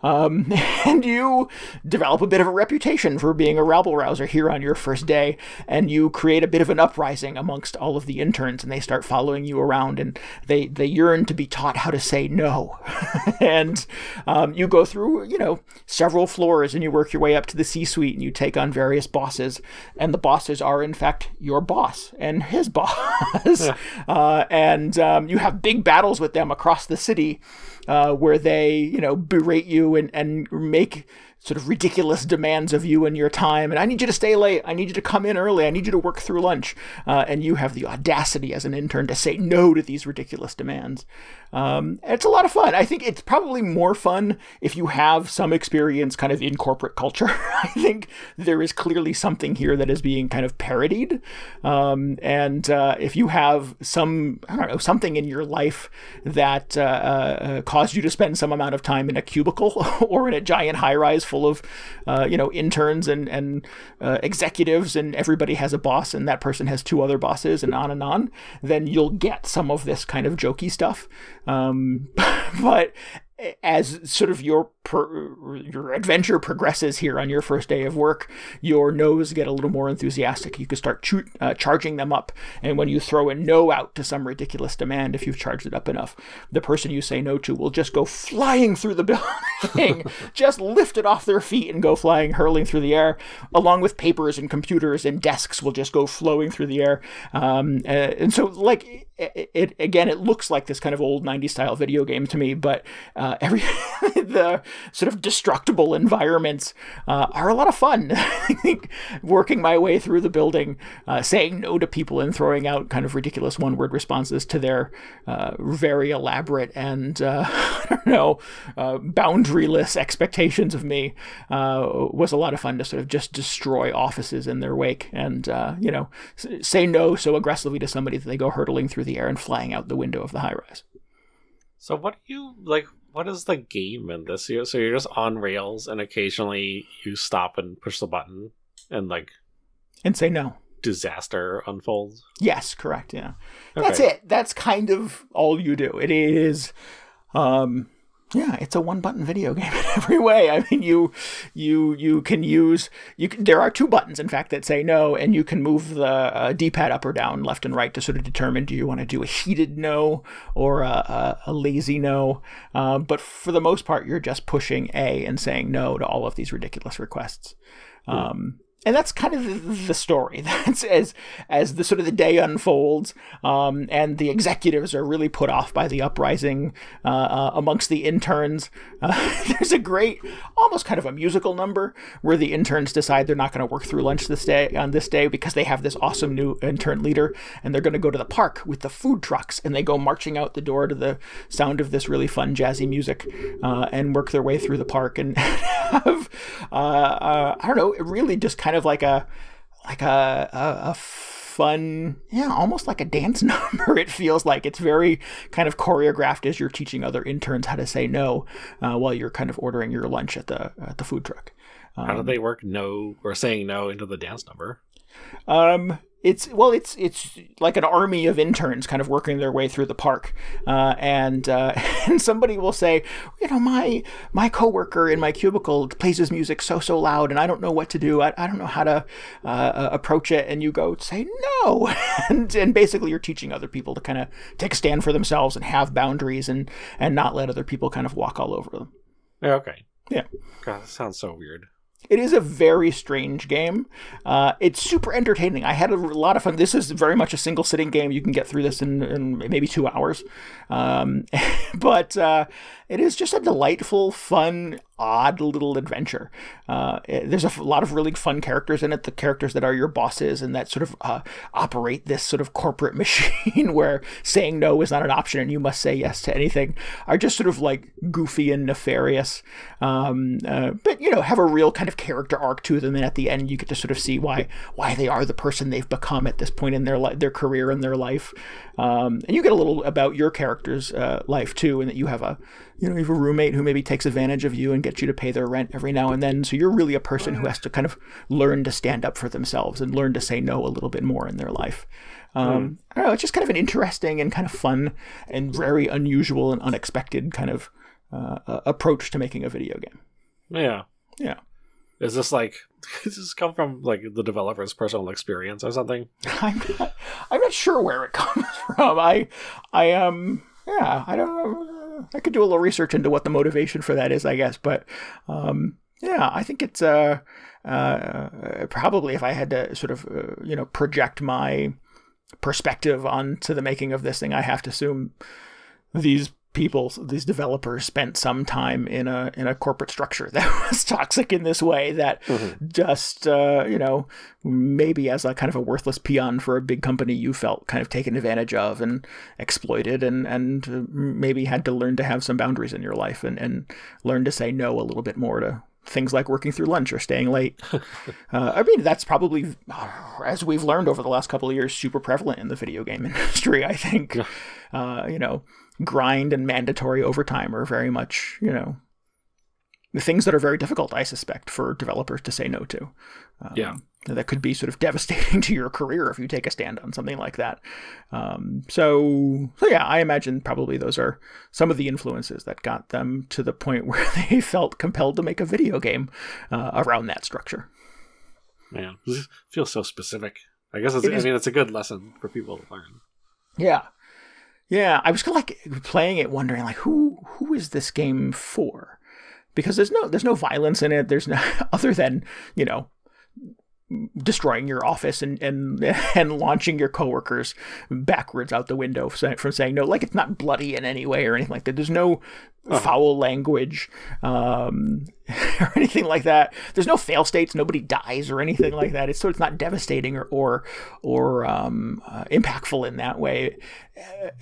[SPEAKER 1] And you develop a bit of a reputation for being a rabble-rouser here on your first day, and you create a bit of an uprising amongst all of the interns, and they start following you around, and they yearn to be taught how to say no. And you go through, several floors, and you work your way up to the C-suite, and you take on various bosses, and the bosses are, in fact, your boss and his boss. And you have big battles with them across the city, where they, berate you and make sort of ridiculous demands of you and your time. And I need you to stay late. I need you to come in early. I need you to work through lunch. And you have the audacity as an intern to say no to these ridiculous demands. It's a lot of fun. I think it's probably more fun if you have some experience kind of in corporate culture. I think there is clearly something here that is being kind of parodied. And if you have some, I don't know, something in your life that caused you to spend some amount of time in a cubicle or in a giant high-rise full of, interns and executives, and everybody has a boss and that person has two other bosses and on, then you'll get some of this kind of jokey stuff. But as sort of your adventure progresses here on your first day of work, your no's get a little more enthusiastic. You can start charging them up. And when you throw a no out to some ridiculous demand, if you've charged it up enough, the person you say no to will just go flying through the building, just lift it off their feet and go flying, hurling through the air, along with papers and computers and desks will just go flowing through the air. And so, like, it looks like this kind of old 90s style video game to me, but the sort of destructible environments are a lot of fun. I think working my way through the building, saying no to people and throwing out kind of ridiculous one-word responses to their very elaborate and boundaryless expectations of me was a lot of fun to sort of just destroy offices in their wake and say no so aggressively to somebody that they go hurtling through the air and flying out the window of the high-rise.
[SPEAKER 2] So what do you like? What is the game in this? So you're just on rails, and occasionally you stop and push the button, and
[SPEAKER 1] say no.
[SPEAKER 2] Disaster unfolds.
[SPEAKER 1] Yes, correct. Yeah,
[SPEAKER 2] okay.
[SPEAKER 1] That's it. That's kind of all you do. It is. It's a one-button video game in every way. I mean, you can use there are two buttons, in fact, that say no, and you can move the D-pad up or down, left and right, to sort of determine, do you want to do a heated no or a lazy no? But for the most part, you're just pushing A and saying no to all of these ridiculous requests. And that's kind of the story. That's as the sort of the day unfolds, and the executives are really put off by the uprising amongst the interns. There's a great, almost kind of a musical number where the interns decide they're not going to work through lunch this day because they have this awesome new intern leader, and they're going to go to the park with the food trucks, and they go marching out the door to the sound of this really fun jazzy music, and work their way through the park and have really just kind of like a fun, almost like a dance number. It feels like it's very kind of choreographed as you're teaching other interns how to say no while you're kind of ordering your lunch at the food truck.
[SPEAKER 2] How do they work no or saying no into the dance number?
[SPEAKER 1] It's like an army of interns kind of working their way through the park, and somebody will say, my coworker in my cubicle plays his music so loud, and I don't know what to do. I don't know how to approach it. And you go say no, and basically you're teaching other people to kind of take a stand for themselves and have boundaries and not let other people kind of walk all over them.
[SPEAKER 2] Yeah, okay.
[SPEAKER 1] Yeah.
[SPEAKER 2] God, that sounds so weird.
[SPEAKER 1] It is a very strange game. It's super entertaining. I had a lot of fun. This is very much a single sitting game. You can get through this in maybe 2 hours. But it is just a delightful, fun, odd little adventure. There's a lot of really fun characters in it. The characters that are your bosses and that sort of operate this sort of corporate machine where saying no is not an option and you must say yes to anything are just sort of like goofy and nefarious. But, have a real kind of character arc to them. And at the end, you get to sort of see why they are the person they've become at this point in their career and their life. And you get a little about your character's life too, and that you have a roommate who maybe takes advantage of you and gets you to pay their rent every now and then. So you're really a person who has to kind of learn to stand up for themselves and learn to say no a little bit more in their life. I don't know, it's just kind of an interesting and kind of fun and very unusual and unexpected kind of approach to making a video game.
[SPEAKER 2] Yeah.
[SPEAKER 1] Yeah.
[SPEAKER 2] Is this does this come from the developer's personal experience or something?
[SPEAKER 1] I'm not sure where it comes from. I don't know. I could do a little research into what the motivation for that is, I guess. But I think it's probably, if I had to sort of project my perspective onto the making of this thing, I have to assume these these developers spent some time in a corporate structure that was toxic in this way, that just, maybe as a kind of a worthless peon for a big company, you felt kind of taken advantage of and exploited, and maybe had to learn to have some boundaries in your life and learn to say no a little bit more to things like working through lunch or staying late. I mean, that's probably, as we've learned over the last couple of years, super prevalent in the video game industry, I think. Grind and mandatory overtime are very much, the things that are very difficult, I suspect, for developers to say no to. That could be sort of devastating to your career if you take a stand on something like that. So yeah, I imagine probably those are some of the influences that got them to the point where they felt compelled to make a video game around that structure.
[SPEAKER 2] Man, this feels so specific. I guess it's a good lesson for people to learn.
[SPEAKER 1] Yeah. Yeah, I was kind of like playing it wondering, like, who is this game for? Because there's no violence in it. There's no, other than, destroying your office and launching your coworkers backwards out the window from saying no. Like, it's not bloody in any way or anything like that. There's no foul language or anything like that. There's no fail states. Nobody dies or anything like that. It's not devastating or impactful in that way.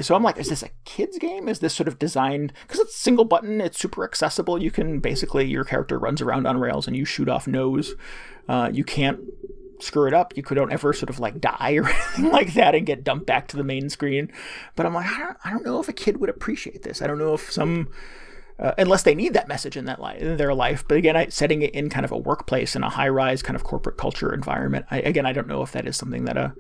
[SPEAKER 1] So I'm like, is this a kid's game? Is this sort of designed because it's single button? It's super accessible. You can basically, your character runs around on rails and you shoot off nose. You can't screw it up. You don't ever sort of like die or anything like that and get dumped back to the main screen. But I'm like, I don't know if a kid would appreciate this. I don't know if some, unless they need that message in their life. But again, setting it in kind of a workplace in a high-rise kind of corporate culture environment. I don't know if that is something that a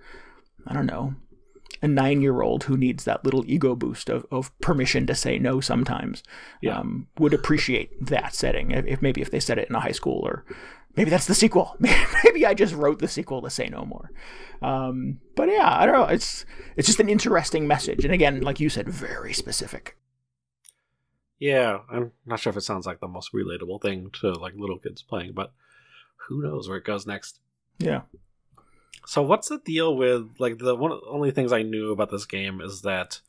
[SPEAKER 1] 9-year-old who needs that little ego boost of permission to say no sometimes would appreciate that setting. If they set it in a high school, or maybe that's the sequel. Maybe I just wrote the sequel to say no more. But yeah, I don't know. It's just an interesting message. And again, like you said, very specific.
[SPEAKER 2] Yeah, I'm not sure if it sounds like the most relatable thing to like little kids playing, but who knows where it goes next.
[SPEAKER 1] Yeah.
[SPEAKER 2] So what's the deal with, like, the only things I knew about this game is that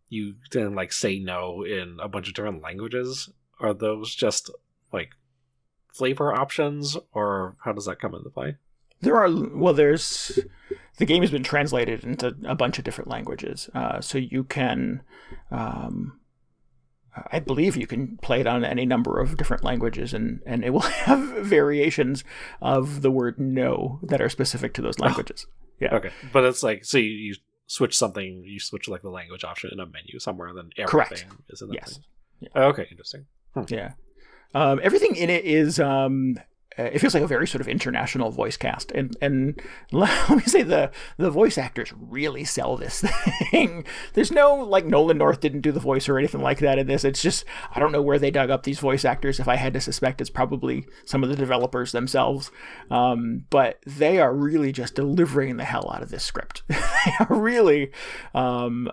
[SPEAKER 2] you didn't like say no in a bunch of different languages. Are those just like flavor options, or how does that come into play? The game has been translated into a bunch of different languages. So you can, I believe you can play it on any number of different languages, and it will have variations of the word no that are specific to those languages. Yeah. Okay. But it's like, so you switch something, you switch like the language option in a menu somewhere, and then everything is in that thing. Yeah. Okay, interesting.
[SPEAKER 1] Yeah. Everything in it is it feels like a very sort of international voice cast, and let me say the voice actors really sell this thing. There's no, like, Nolan North didn't do the voice or anything like that in this. It's just, I don't know where they dug up these voice actors. If I had to suspect, it's probably some of the developers themselves, but they are really just delivering the hell out of this script. They are really earning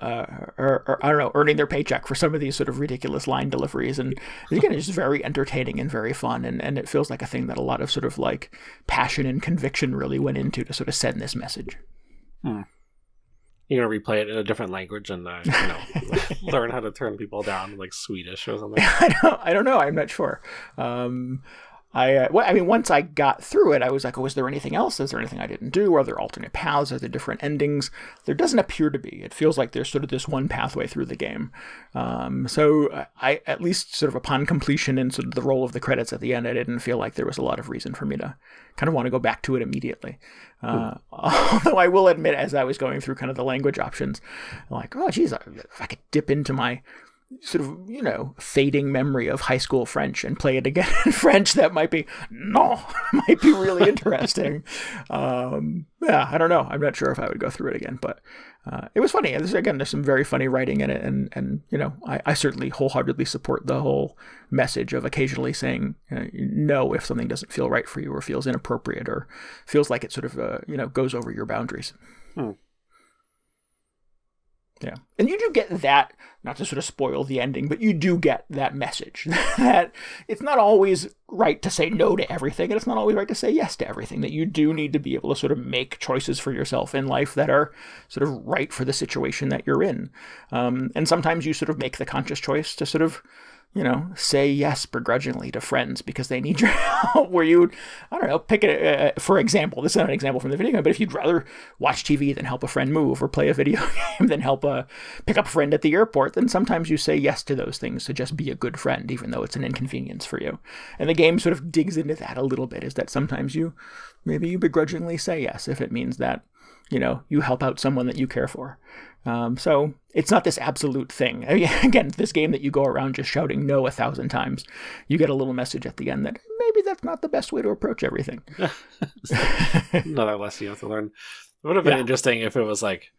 [SPEAKER 1] their paycheck for some of these sort of ridiculous line deliveries, and again, it's just very entertaining and very fun, and it feels like a thing that a lot of sort of like passion and conviction really went into to sort of send this message.
[SPEAKER 2] You're gonna replay it in a different language and learn how to turn people down, like Swedish or something.
[SPEAKER 1] I don't know. I'm not sure. Once I got through it, I was like, oh, is there anything else? Is there anything I didn't do? Are there alternate paths? Are there different endings? There doesn't appear to be. It feels like there's sort of this one pathway through the game. So I, at least sort of upon completion and sort of the roll of the credits at the end, I didn't feel like there was a lot of reason for me to kind of want to go back to it immediately. Although I will admit, as I was going through kind of the language options, I'm like, oh, geez, if I could dip into my sort of, fading memory of high school French and play it again in French, that might be really interesting. Yeah, I don't know. I'm not sure if I would go through it again, but it was funny. There's some very funny writing in it, and I certainly wholeheartedly support the whole message of occasionally saying no if something doesn't feel right for you, or feels inappropriate, or feels like it sort of goes over your boundaries. Yeah. And you do get that, not to sort of spoil the ending, but you do get that message that it's not always right to say no to everything, and it's not always right to say yes to everything, that you do need to be able to sort of make choices for yourself in life that are sort of right for the situation that you're in. And sometimes you sort of make the conscious choice to sort of, say yes begrudgingly to friends because they need your help, where you, I don't know, pick it, for example, this is not an example from the video game, but if you'd rather watch TV than help a friend move or play a video game than help pick up a friend at the airport, then sometimes you say yes to those things to just be a good friend, even though it's an inconvenience for you. And the game sort of digs into that a little bit, is that sometimes maybe you begrudgingly say yes if it means that, you help out someone that you care for. So it's not this absolute thing. Again, this game that you go around just shouting no 1,000 times, you get a little message at the end that maybe that's not the best way to approach everything.
[SPEAKER 2] Another lesson you have to learn. It would have been interesting if it was like,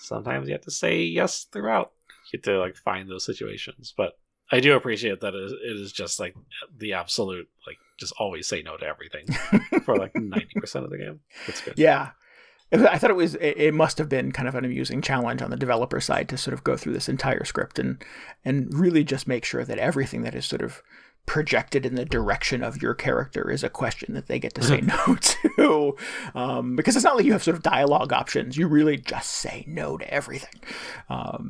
[SPEAKER 2] sometimes you have to say yes throughout. You have to like find those situations. But I do appreciate that it is just like the absolute, like just always say no to everything for like 90% of the game. That's good.
[SPEAKER 1] Yeah. I thought it must have been kind of an amusing challenge on the developer side to sort of go through this entire script and really just make sure that everything that is sort of projected in the direction of your character is a question that they get to say no to. Because it's not like you have sort of dialogue options. You really just say no to everything.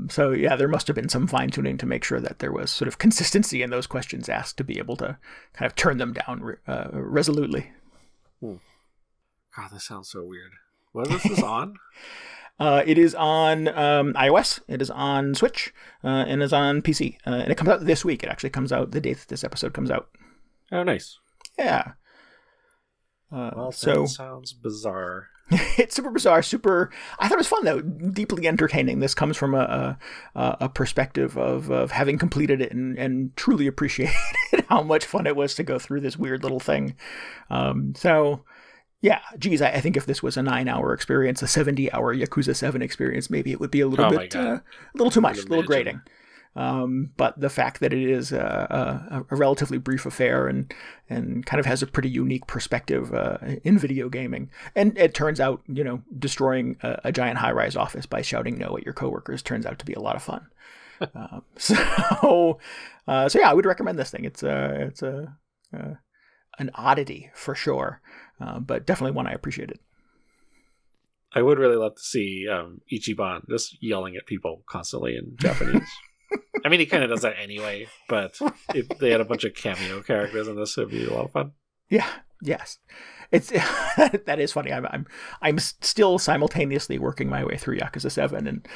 [SPEAKER 1] So yeah, there must have been some fine tuning to make sure that there was sort of consistency in those questions asked to be able to kind of turn them down resolutely.
[SPEAKER 2] God, this sounds so weird. What is this on?
[SPEAKER 1] It is on iOS, it is on Switch, and is on PC. And it comes out this week. It actually comes out the date that this episode comes out.
[SPEAKER 2] Oh, nice.
[SPEAKER 1] Yeah.
[SPEAKER 2] Well, that sounds bizarre.
[SPEAKER 1] It's super bizarre, I thought it was fun, though, deeply entertaining. This comes from a perspective of having completed it and truly appreciated how much fun it was to go through this weird little thing. Yeah, geez, I think if this was a 9-hour experience, a 70-hour Yakuza 7 experience, maybe it would be a little bit, a little too much, a little grating. But the fact that it is a relatively brief affair and kind of has a pretty unique perspective in video gaming, and it turns out, destroying a giant high-rise office by shouting no at your coworkers turns out to be a lot of fun. So yeah, I would recommend this thing. It's an oddity for sure. But definitely one I appreciated.
[SPEAKER 2] I would really love to see Ichiban just yelling at people constantly in Japanese. I mean, he kind of does that anyway, but if they had a bunch of cameo characters in this, it would be a lot of fun. Yeah, yes. It's that is funny. I'm still simultaneously working my way through Yakuza 7, and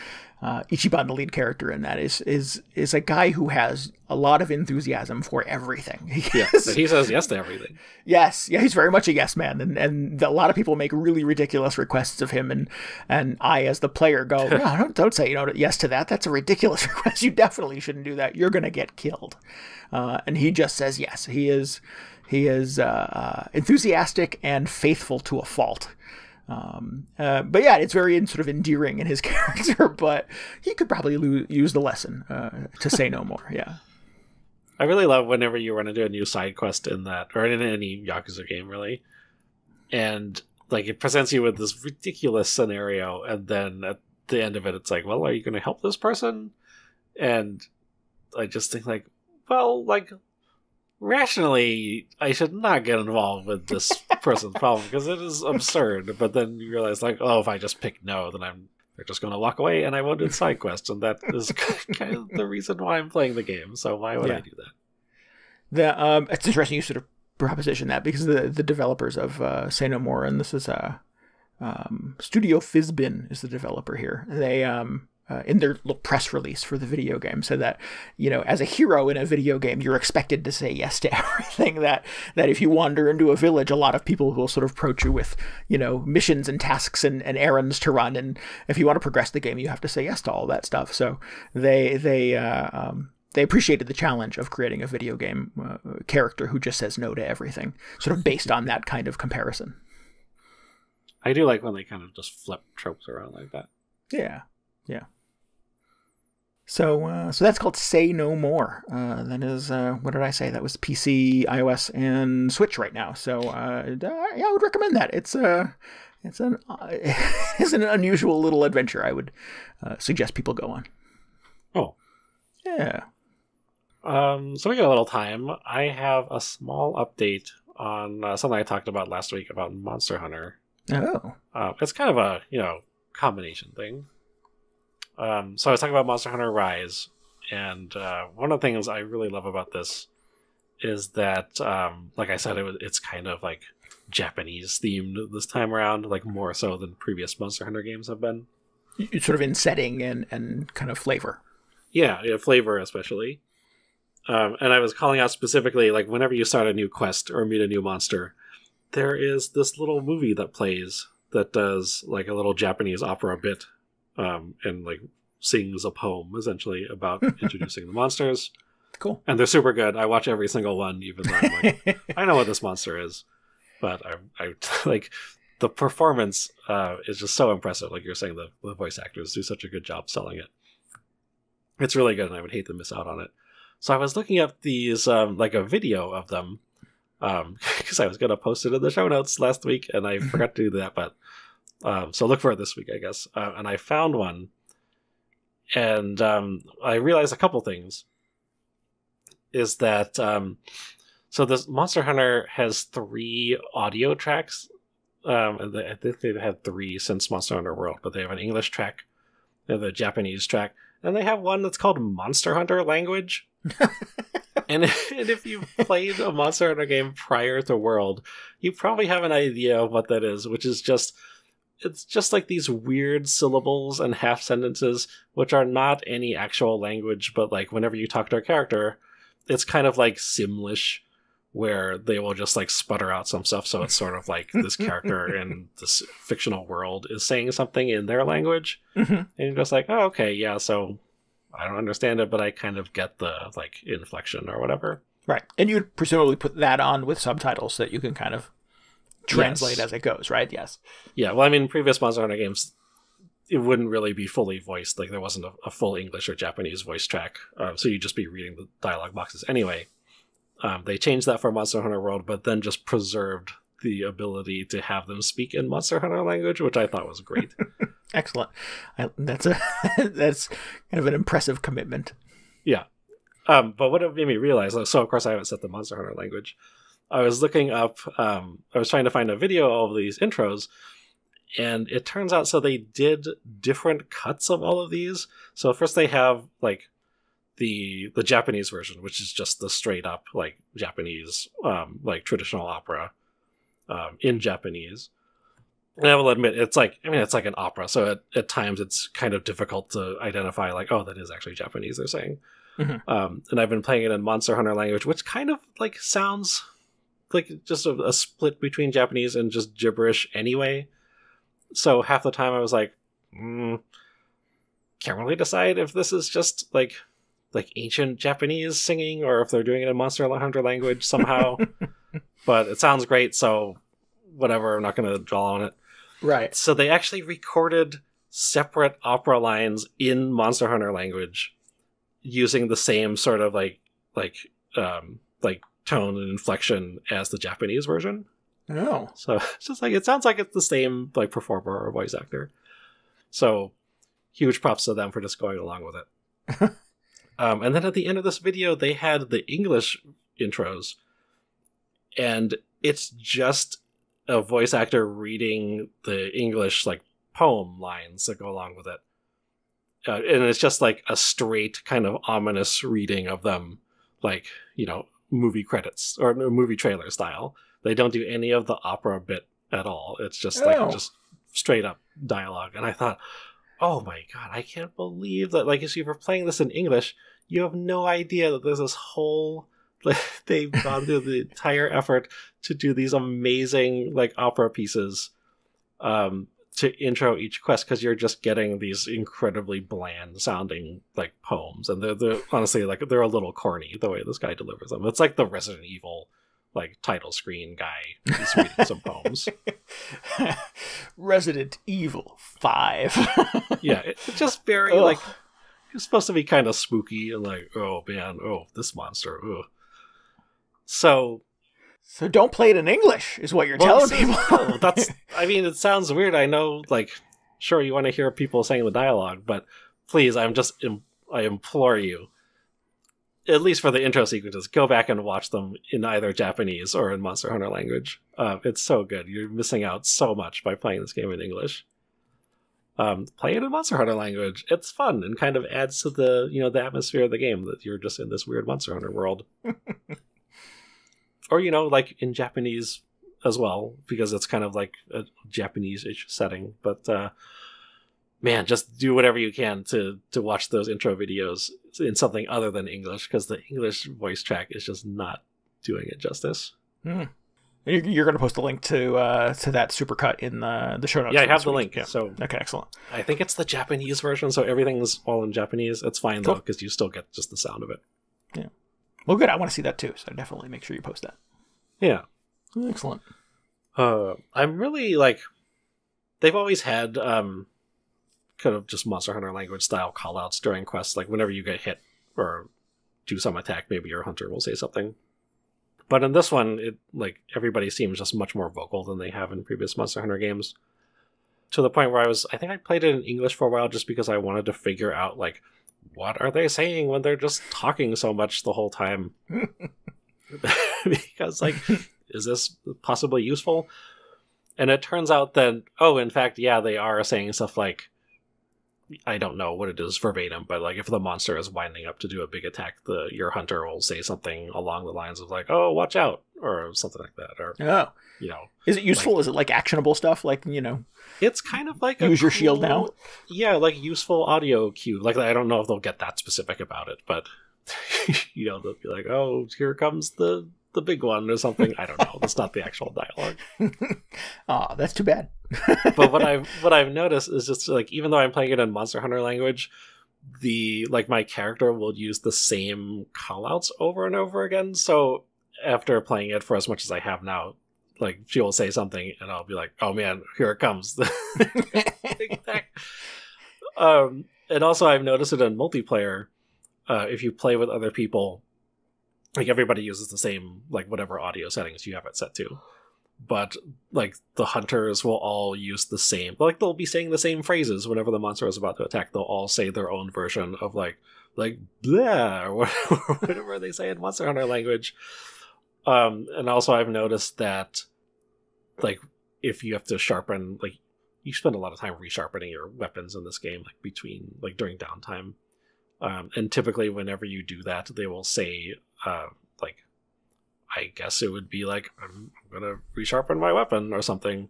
[SPEAKER 2] Ichiban, the lead character in that, is a guy who has a lot of enthusiasm for everything. Yeah, he says yes to everything.
[SPEAKER 1] Yes, yeah, he's very much a yes man, and a lot of people make really ridiculous requests of him, and I, as the player, go, no, don't say yes to that. That's a ridiculous request. You definitely shouldn't do that. You're gonna get killed. And he just says yes. He is enthusiastic and faithful to a fault. But yeah, it's very sort of endearing in his character, but he could probably use the lesson to say no more. Yeah.
[SPEAKER 2] I really love whenever you run into a new side quest in that, or in any Yakuza game, really. And like it presents you with this ridiculous scenario, and then at the end of it, it's like, well, are you going to help this person? And I just think like, well, like, rationally, I should not get involved with this person's problem because it is absurd. But then you realize, like, oh, if I just pick no, then they're just going to walk away, and I won't do the side quest, and that is kind of the reason why I'm playing the game. So why would I do that?
[SPEAKER 1] It's interesting you sort of proposition that, because the developers of Say No More, and this is Studio Fizbin is the developer here. They in their little press release for the video game said that, as a hero in a video game, you're expected to say yes to everything. That if you wander into a village, a lot of people will sort of approach you with, missions and tasks and errands to run. And if you want to progress the game, you have to say yes to all that stuff. So they appreciated the challenge of creating a video game character who just says no to everything, sort of based on that kind of comparison.
[SPEAKER 2] I do like when they kind of just flip tropes around like that.
[SPEAKER 1] Yeah. Yeah. So that's called Say No More. That is, what did I say? That was PC, iOS, and Switch right now. So, yeah, I would recommend that. It's It's an it's an unusual little adventure. I would suggest people go on.
[SPEAKER 2] Oh,
[SPEAKER 1] yeah.
[SPEAKER 2] So we got a little time. I have a small update on something I talked about last week about Monster Hunter.
[SPEAKER 1] Oh.
[SPEAKER 2] It's kind of a combination thing. So I was talking about Monster Hunter Rise, and one of the things I really love about this is that, like I said, it's kind of like Japanese themed this time around, like more so than previous Monster Hunter games have been.
[SPEAKER 1] Sort of in setting and kind of flavor.
[SPEAKER 2] Yeah, flavor especially. And I was calling out specifically, like whenever you start a new quest or meet a new monster, there is this little movie that plays that does like a little Japanese opera bit, and like sings a poem essentially about introducing the monsters.
[SPEAKER 1] Cool.
[SPEAKER 2] And they're super good. I watch every single one, even though I'm like, I know what this monster is. But I like the performance is just so impressive. Like you're saying, the voice actors do such a good job selling it. It's really good, and I would hate to miss out on it. So I was looking up these, like a video of them, because I was going to post it in the show notes last week, and I forgot to do that. But so look for it this week, I guess. And I found one, and I realized a couple things. Is that so this Monster Hunter has 3 audio tracks, and I think they've had 3 since Monster Hunter World, but they have an English track, they have a Japanese track, and they have one that's called Monster Hunter Language. and if you've played a Monster Hunter game prior to World, you probably have an idea of what that is, which is it's just like these weird syllables and half sentences, which are not any actual language, but like whenever you talk to a character, it's kind of like Simlish, where they will just like sputter out some stuff. So it's sort of like this character in this fictional world is saying something in their language. Mm-hmm. And you're just like, oh, okay, yeah, so I don't understand it, but I kind of get the like inflection or whatever.
[SPEAKER 1] Right. And you'd presumably put that on with subtitles so that you can kind of translate as it goes, right? Yes. Yeah.
[SPEAKER 2] Well, I mean, previous Monster Hunter games, it wouldn't really be fully voiced. Like there wasn't a full English or Japanese voice track. So you'd just be reading the dialogue boxes. Anyway, they changed that for Monster Hunter World, but then just preserved the ability to have them speak in Monster Hunter language, which I thought was great.
[SPEAKER 1] Excellent. That's kind of an impressive commitment.
[SPEAKER 2] Yeah. But what it made me realize, so of course I haven't set the Monster Hunter language. I was looking up, I was trying to find a video of these intros, and it turns out, so they did different cuts of all of these. So first they have like the Japanese version, which is just the straight up like Japanese, like traditional opera, in Japanese. And I will admit, it's like an opera. So at times it's kind of difficult to identify like, oh, that is actually Japanese they're saying. Mm-hmm. And I've been playing it in Monster Hunter language, which kind of like sounds like just a split between Japanese and just gibberish anyway. So half the time I was like, can't really decide if this is just like ancient Japanese singing or if they're doing it in Monster Hunter language somehow. But it sounds great, so whatever, I'm not going to draw on it.
[SPEAKER 1] Right.
[SPEAKER 2] So they actually recorded separate opera lines in Monster Hunter language using the same sort of like tone and inflection as the Japanese version.
[SPEAKER 1] Oh.
[SPEAKER 2] So it's just like, it sounds like it's the same like performer or voice actor. So huge props to them for just going along with it. And then at the end of this video, they had the English intros, and it's just a voice actor reading the English like poem lines that go along with it. And it's just like a straight kind of ominous reading of them, like, movie credits or movie trailer style. They don't do any of the opera bit at all. It's just just straight up dialogue. And I thought, oh my God, I can't believe that. Like, if you were playing this in English, you have no idea that there's this whole, like, they've gone through the entire effort to do these amazing like opera pieces to intro each quest, because you're just getting these incredibly bland sounding like poems, and they're honestly like they're a little corny the way this guy delivers them. It's like the Resident Evil like title screen guy is reading some poems.
[SPEAKER 1] Resident Evil 5.
[SPEAKER 2] Yeah, it's just very like, it's supposed to be kind of spooky and like, oh man, oh, this monster. Ugh. So
[SPEAKER 1] So don't play it in English, is what you're telling people.
[SPEAKER 2] No, I mean, it sounds weird. I know, like, sure, you want to hear people saying the dialogue, but please, I implore you, at least for the intro sequences, go back and watch them in either Japanese or in Monster Hunter language. It's so good. You're missing out so much by playing this game in English. Play it in Monster Hunter language. It's fun and kind of adds to the the atmosphere of the game that you're just in this weird Monster Hunter world. Or, like in Japanese as well, because it's kind of like a Japanese-ish setting. But, man, just do whatever you can to watch those intro videos in something other than English, because the English voice track is just not doing it justice.
[SPEAKER 1] You're going to post a link to that supercut in the show notes.
[SPEAKER 2] Yeah, I have the link.
[SPEAKER 1] Yeah.
[SPEAKER 2] So
[SPEAKER 1] okay, excellent.
[SPEAKER 2] I think it's the Japanese version, so everything's all in Japanese. It's fine, though, because you still get just the sound of it.
[SPEAKER 1] Yeah. Well, good. I want to see that, too, so definitely make sure you post that.
[SPEAKER 2] Yeah.
[SPEAKER 1] Excellent.
[SPEAKER 2] I'm really, like... They've always had kind of just Monster Hunter language style callouts during quests. Like, whenever you get hit or do some attack, maybe your hunter will say something. But in this one, everybody seems just much more vocal than they have in previous Monster Hunter games. To the point where I think I played it in English for a while just because I wanted to figure out, like, what are they saying when they're just talking so much the whole time? Because, like, is this possibly useful? And it turns out that, in fact, yeah, they are saying stuff like, I don't know what it is verbatim, but, like, if the monster is winding up to do a big attack, your hunter will say something along the lines of, like, oh, watch out, or something like that. Or,
[SPEAKER 1] Is it useful? Like, is it, like, actionable stuff? Like,
[SPEAKER 2] It's kind of like
[SPEAKER 1] use your shield now?
[SPEAKER 2] Yeah, like, useful audio cue. Like, I don't know if they'll get that specific about it, but, they'll be like, oh, here comes the big one or something. I don't know. That's not the actual dialogue.
[SPEAKER 1] Oh, that's too bad.
[SPEAKER 2] But what I've noticed is just, like, even though I'm playing it in Monster Hunter language, my character will use the same callouts over and over again. So after playing it for as much as I have now, like, she will say something and I'll be like, oh man, here it comes. Big attack. And also I've noticed it in multiplayer. If you play with other people, like, everybody uses the same, like, whatever audio settings you have it set to. But, like, the hunters will all use the same, like, they'll be saying the same phrases whenever the monster is about to attack. They'll all say their own version of, like blah, or whatever they say in Monster Hunter language. And also I've noticed that, like, if you have to sharpen, like, you spend a lot of time resharpening your weapons in this game, like, during downtime. And typically whenever you do that, they will say, like, I guess it would be like, I'm going to resharpen my weapon or something,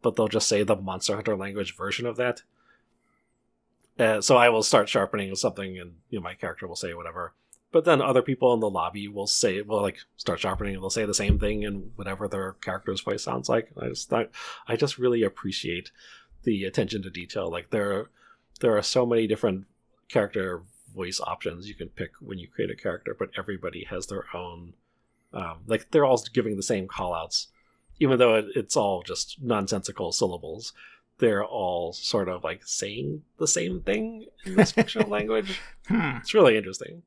[SPEAKER 2] but they'll just say the Monster Hunter language version of that. So I will start sharpening something and my character will say whatever. But then other people in the lobby will start sharpening and they'll say the same thing in whatever their character's voice sounds like. I just really appreciate the attention to detail. Like, there are so many different character voice options you can pick when you create a character, but everybody has their own, like, they're all giving the same callouts, even though it's all just nonsensical syllables. They're all sort of, like, saying the same thing in this fictional language. It's really interesting.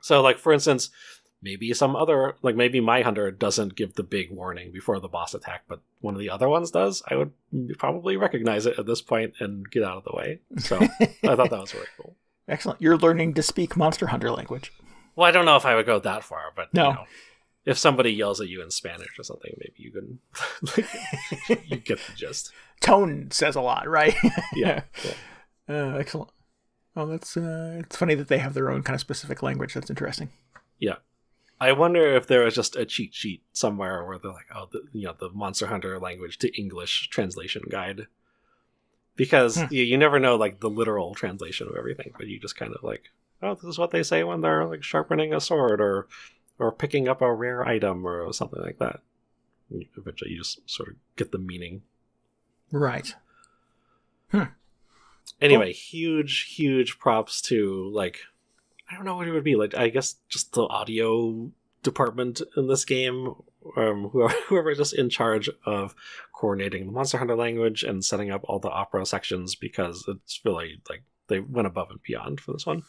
[SPEAKER 2] So, like, for instance, maybe maybe my hunter doesn't give the big warning before the boss attack, but one of the other ones does. I would probably recognize it at this point and get out of the way. So I thought that was really cool.
[SPEAKER 1] Excellent. You're learning to speak Monster Hunter language.
[SPEAKER 2] Well, I don't know if I would go that far, but
[SPEAKER 1] no.
[SPEAKER 2] If somebody yells at you in Spanish or something, maybe you can you get the gist.
[SPEAKER 1] Tone says a lot, right?
[SPEAKER 2] Yeah.
[SPEAKER 1] Excellent. Well, that's it's funny that they have their own kind of specific language. That's interesting.
[SPEAKER 2] Yeah. I wonder if there was just a cheat sheet somewhere where they're like, oh, the Monster Hunter language to English translation guide. Because you never know, like, the literal translation of everything, but you just kind of like, oh, this is what they say when they're, like, sharpening a sword or picking up a rare item or something like that. And eventually you just sort of get the meaning.
[SPEAKER 1] Right.
[SPEAKER 2] Anyway, huge props to, like, I don't know what it would be. Like, I guess just the audio department in this game, whoever is just in charge of coordinating the Monster Hunter language and setting up all the opera sections, because it's really, like, they went above and beyond for this one.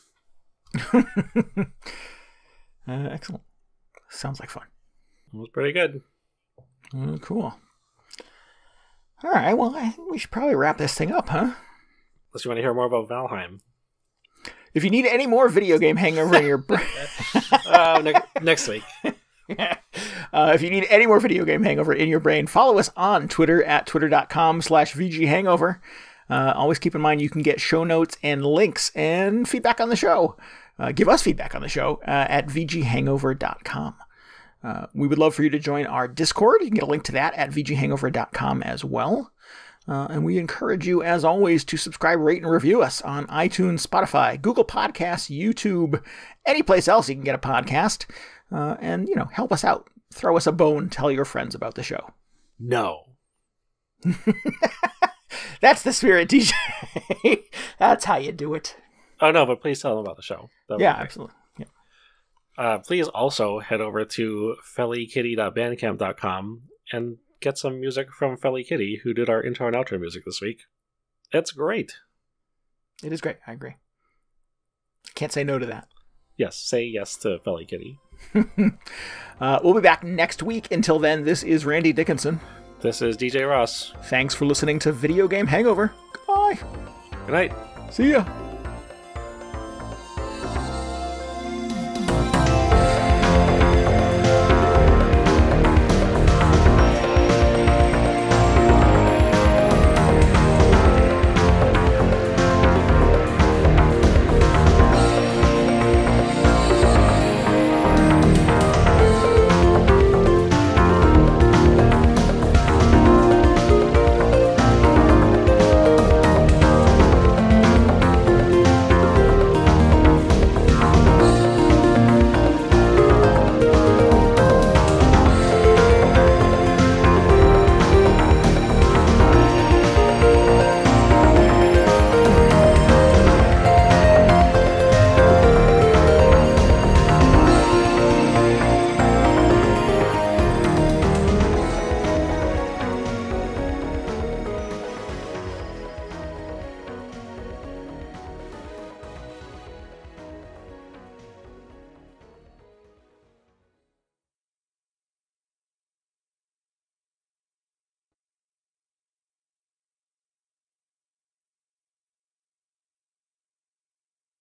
[SPEAKER 1] Excellent. Sounds like fun.
[SPEAKER 2] It was pretty good.
[SPEAKER 1] Cool. All right, well, I think we should probably wrap this thing up, huh?
[SPEAKER 2] Unless you want to hear more about Valheim.
[SPEAKER 1] If you need any more video game hangover in your brain...
[SPEAKER 2] next week.
[SPEAKER 1] If you need any more video game hangover in your brain, follow us on Twitter at twitter.com/VGHangover. Always keep in mind you can get show notes and links and feedback on the show. Give us feedback on the show at VGHangover.com. We would love for you to join our Discord. You can get a link to that at VGHangover.com as well. And we encourage you, as always, to subscribe, rate, and review us on iTunes, Spotify, Google Podcasts, YouTube, any place else you can get a podcast. And, help us out. Throw us a bone. Tell your friends about the show.
[SPEAKER 2] No.
[SPEAKER 1] That's the spirit, DJ. That's how you do it.
[SPEAKER 2] Oh, no, but please tell them about the show.
[SPEAKER 1] Yeah, absolutely. Yeah.
[SPEAKER 2] Please also head over to fellykitty.bandcamp.com and get some music from Felly Kitty, who did our intro and outro music this week. It's great.
[SPEAKER 1] It is great. I agree. Can't say no to that.
[SPEAKER 2] Yes, say yes to Felly Kitty.
[SPEAKER 1] We'll be back next week. Until then, this is Randy Dickinson.
[SPEAKER 2] This is DJ Ross.
[SPEAKER 1] Thanks for listening to Video Game Hangover. Goodbye.
[SPEAKER 2] Good night.
[SPEAKER 1] See ya.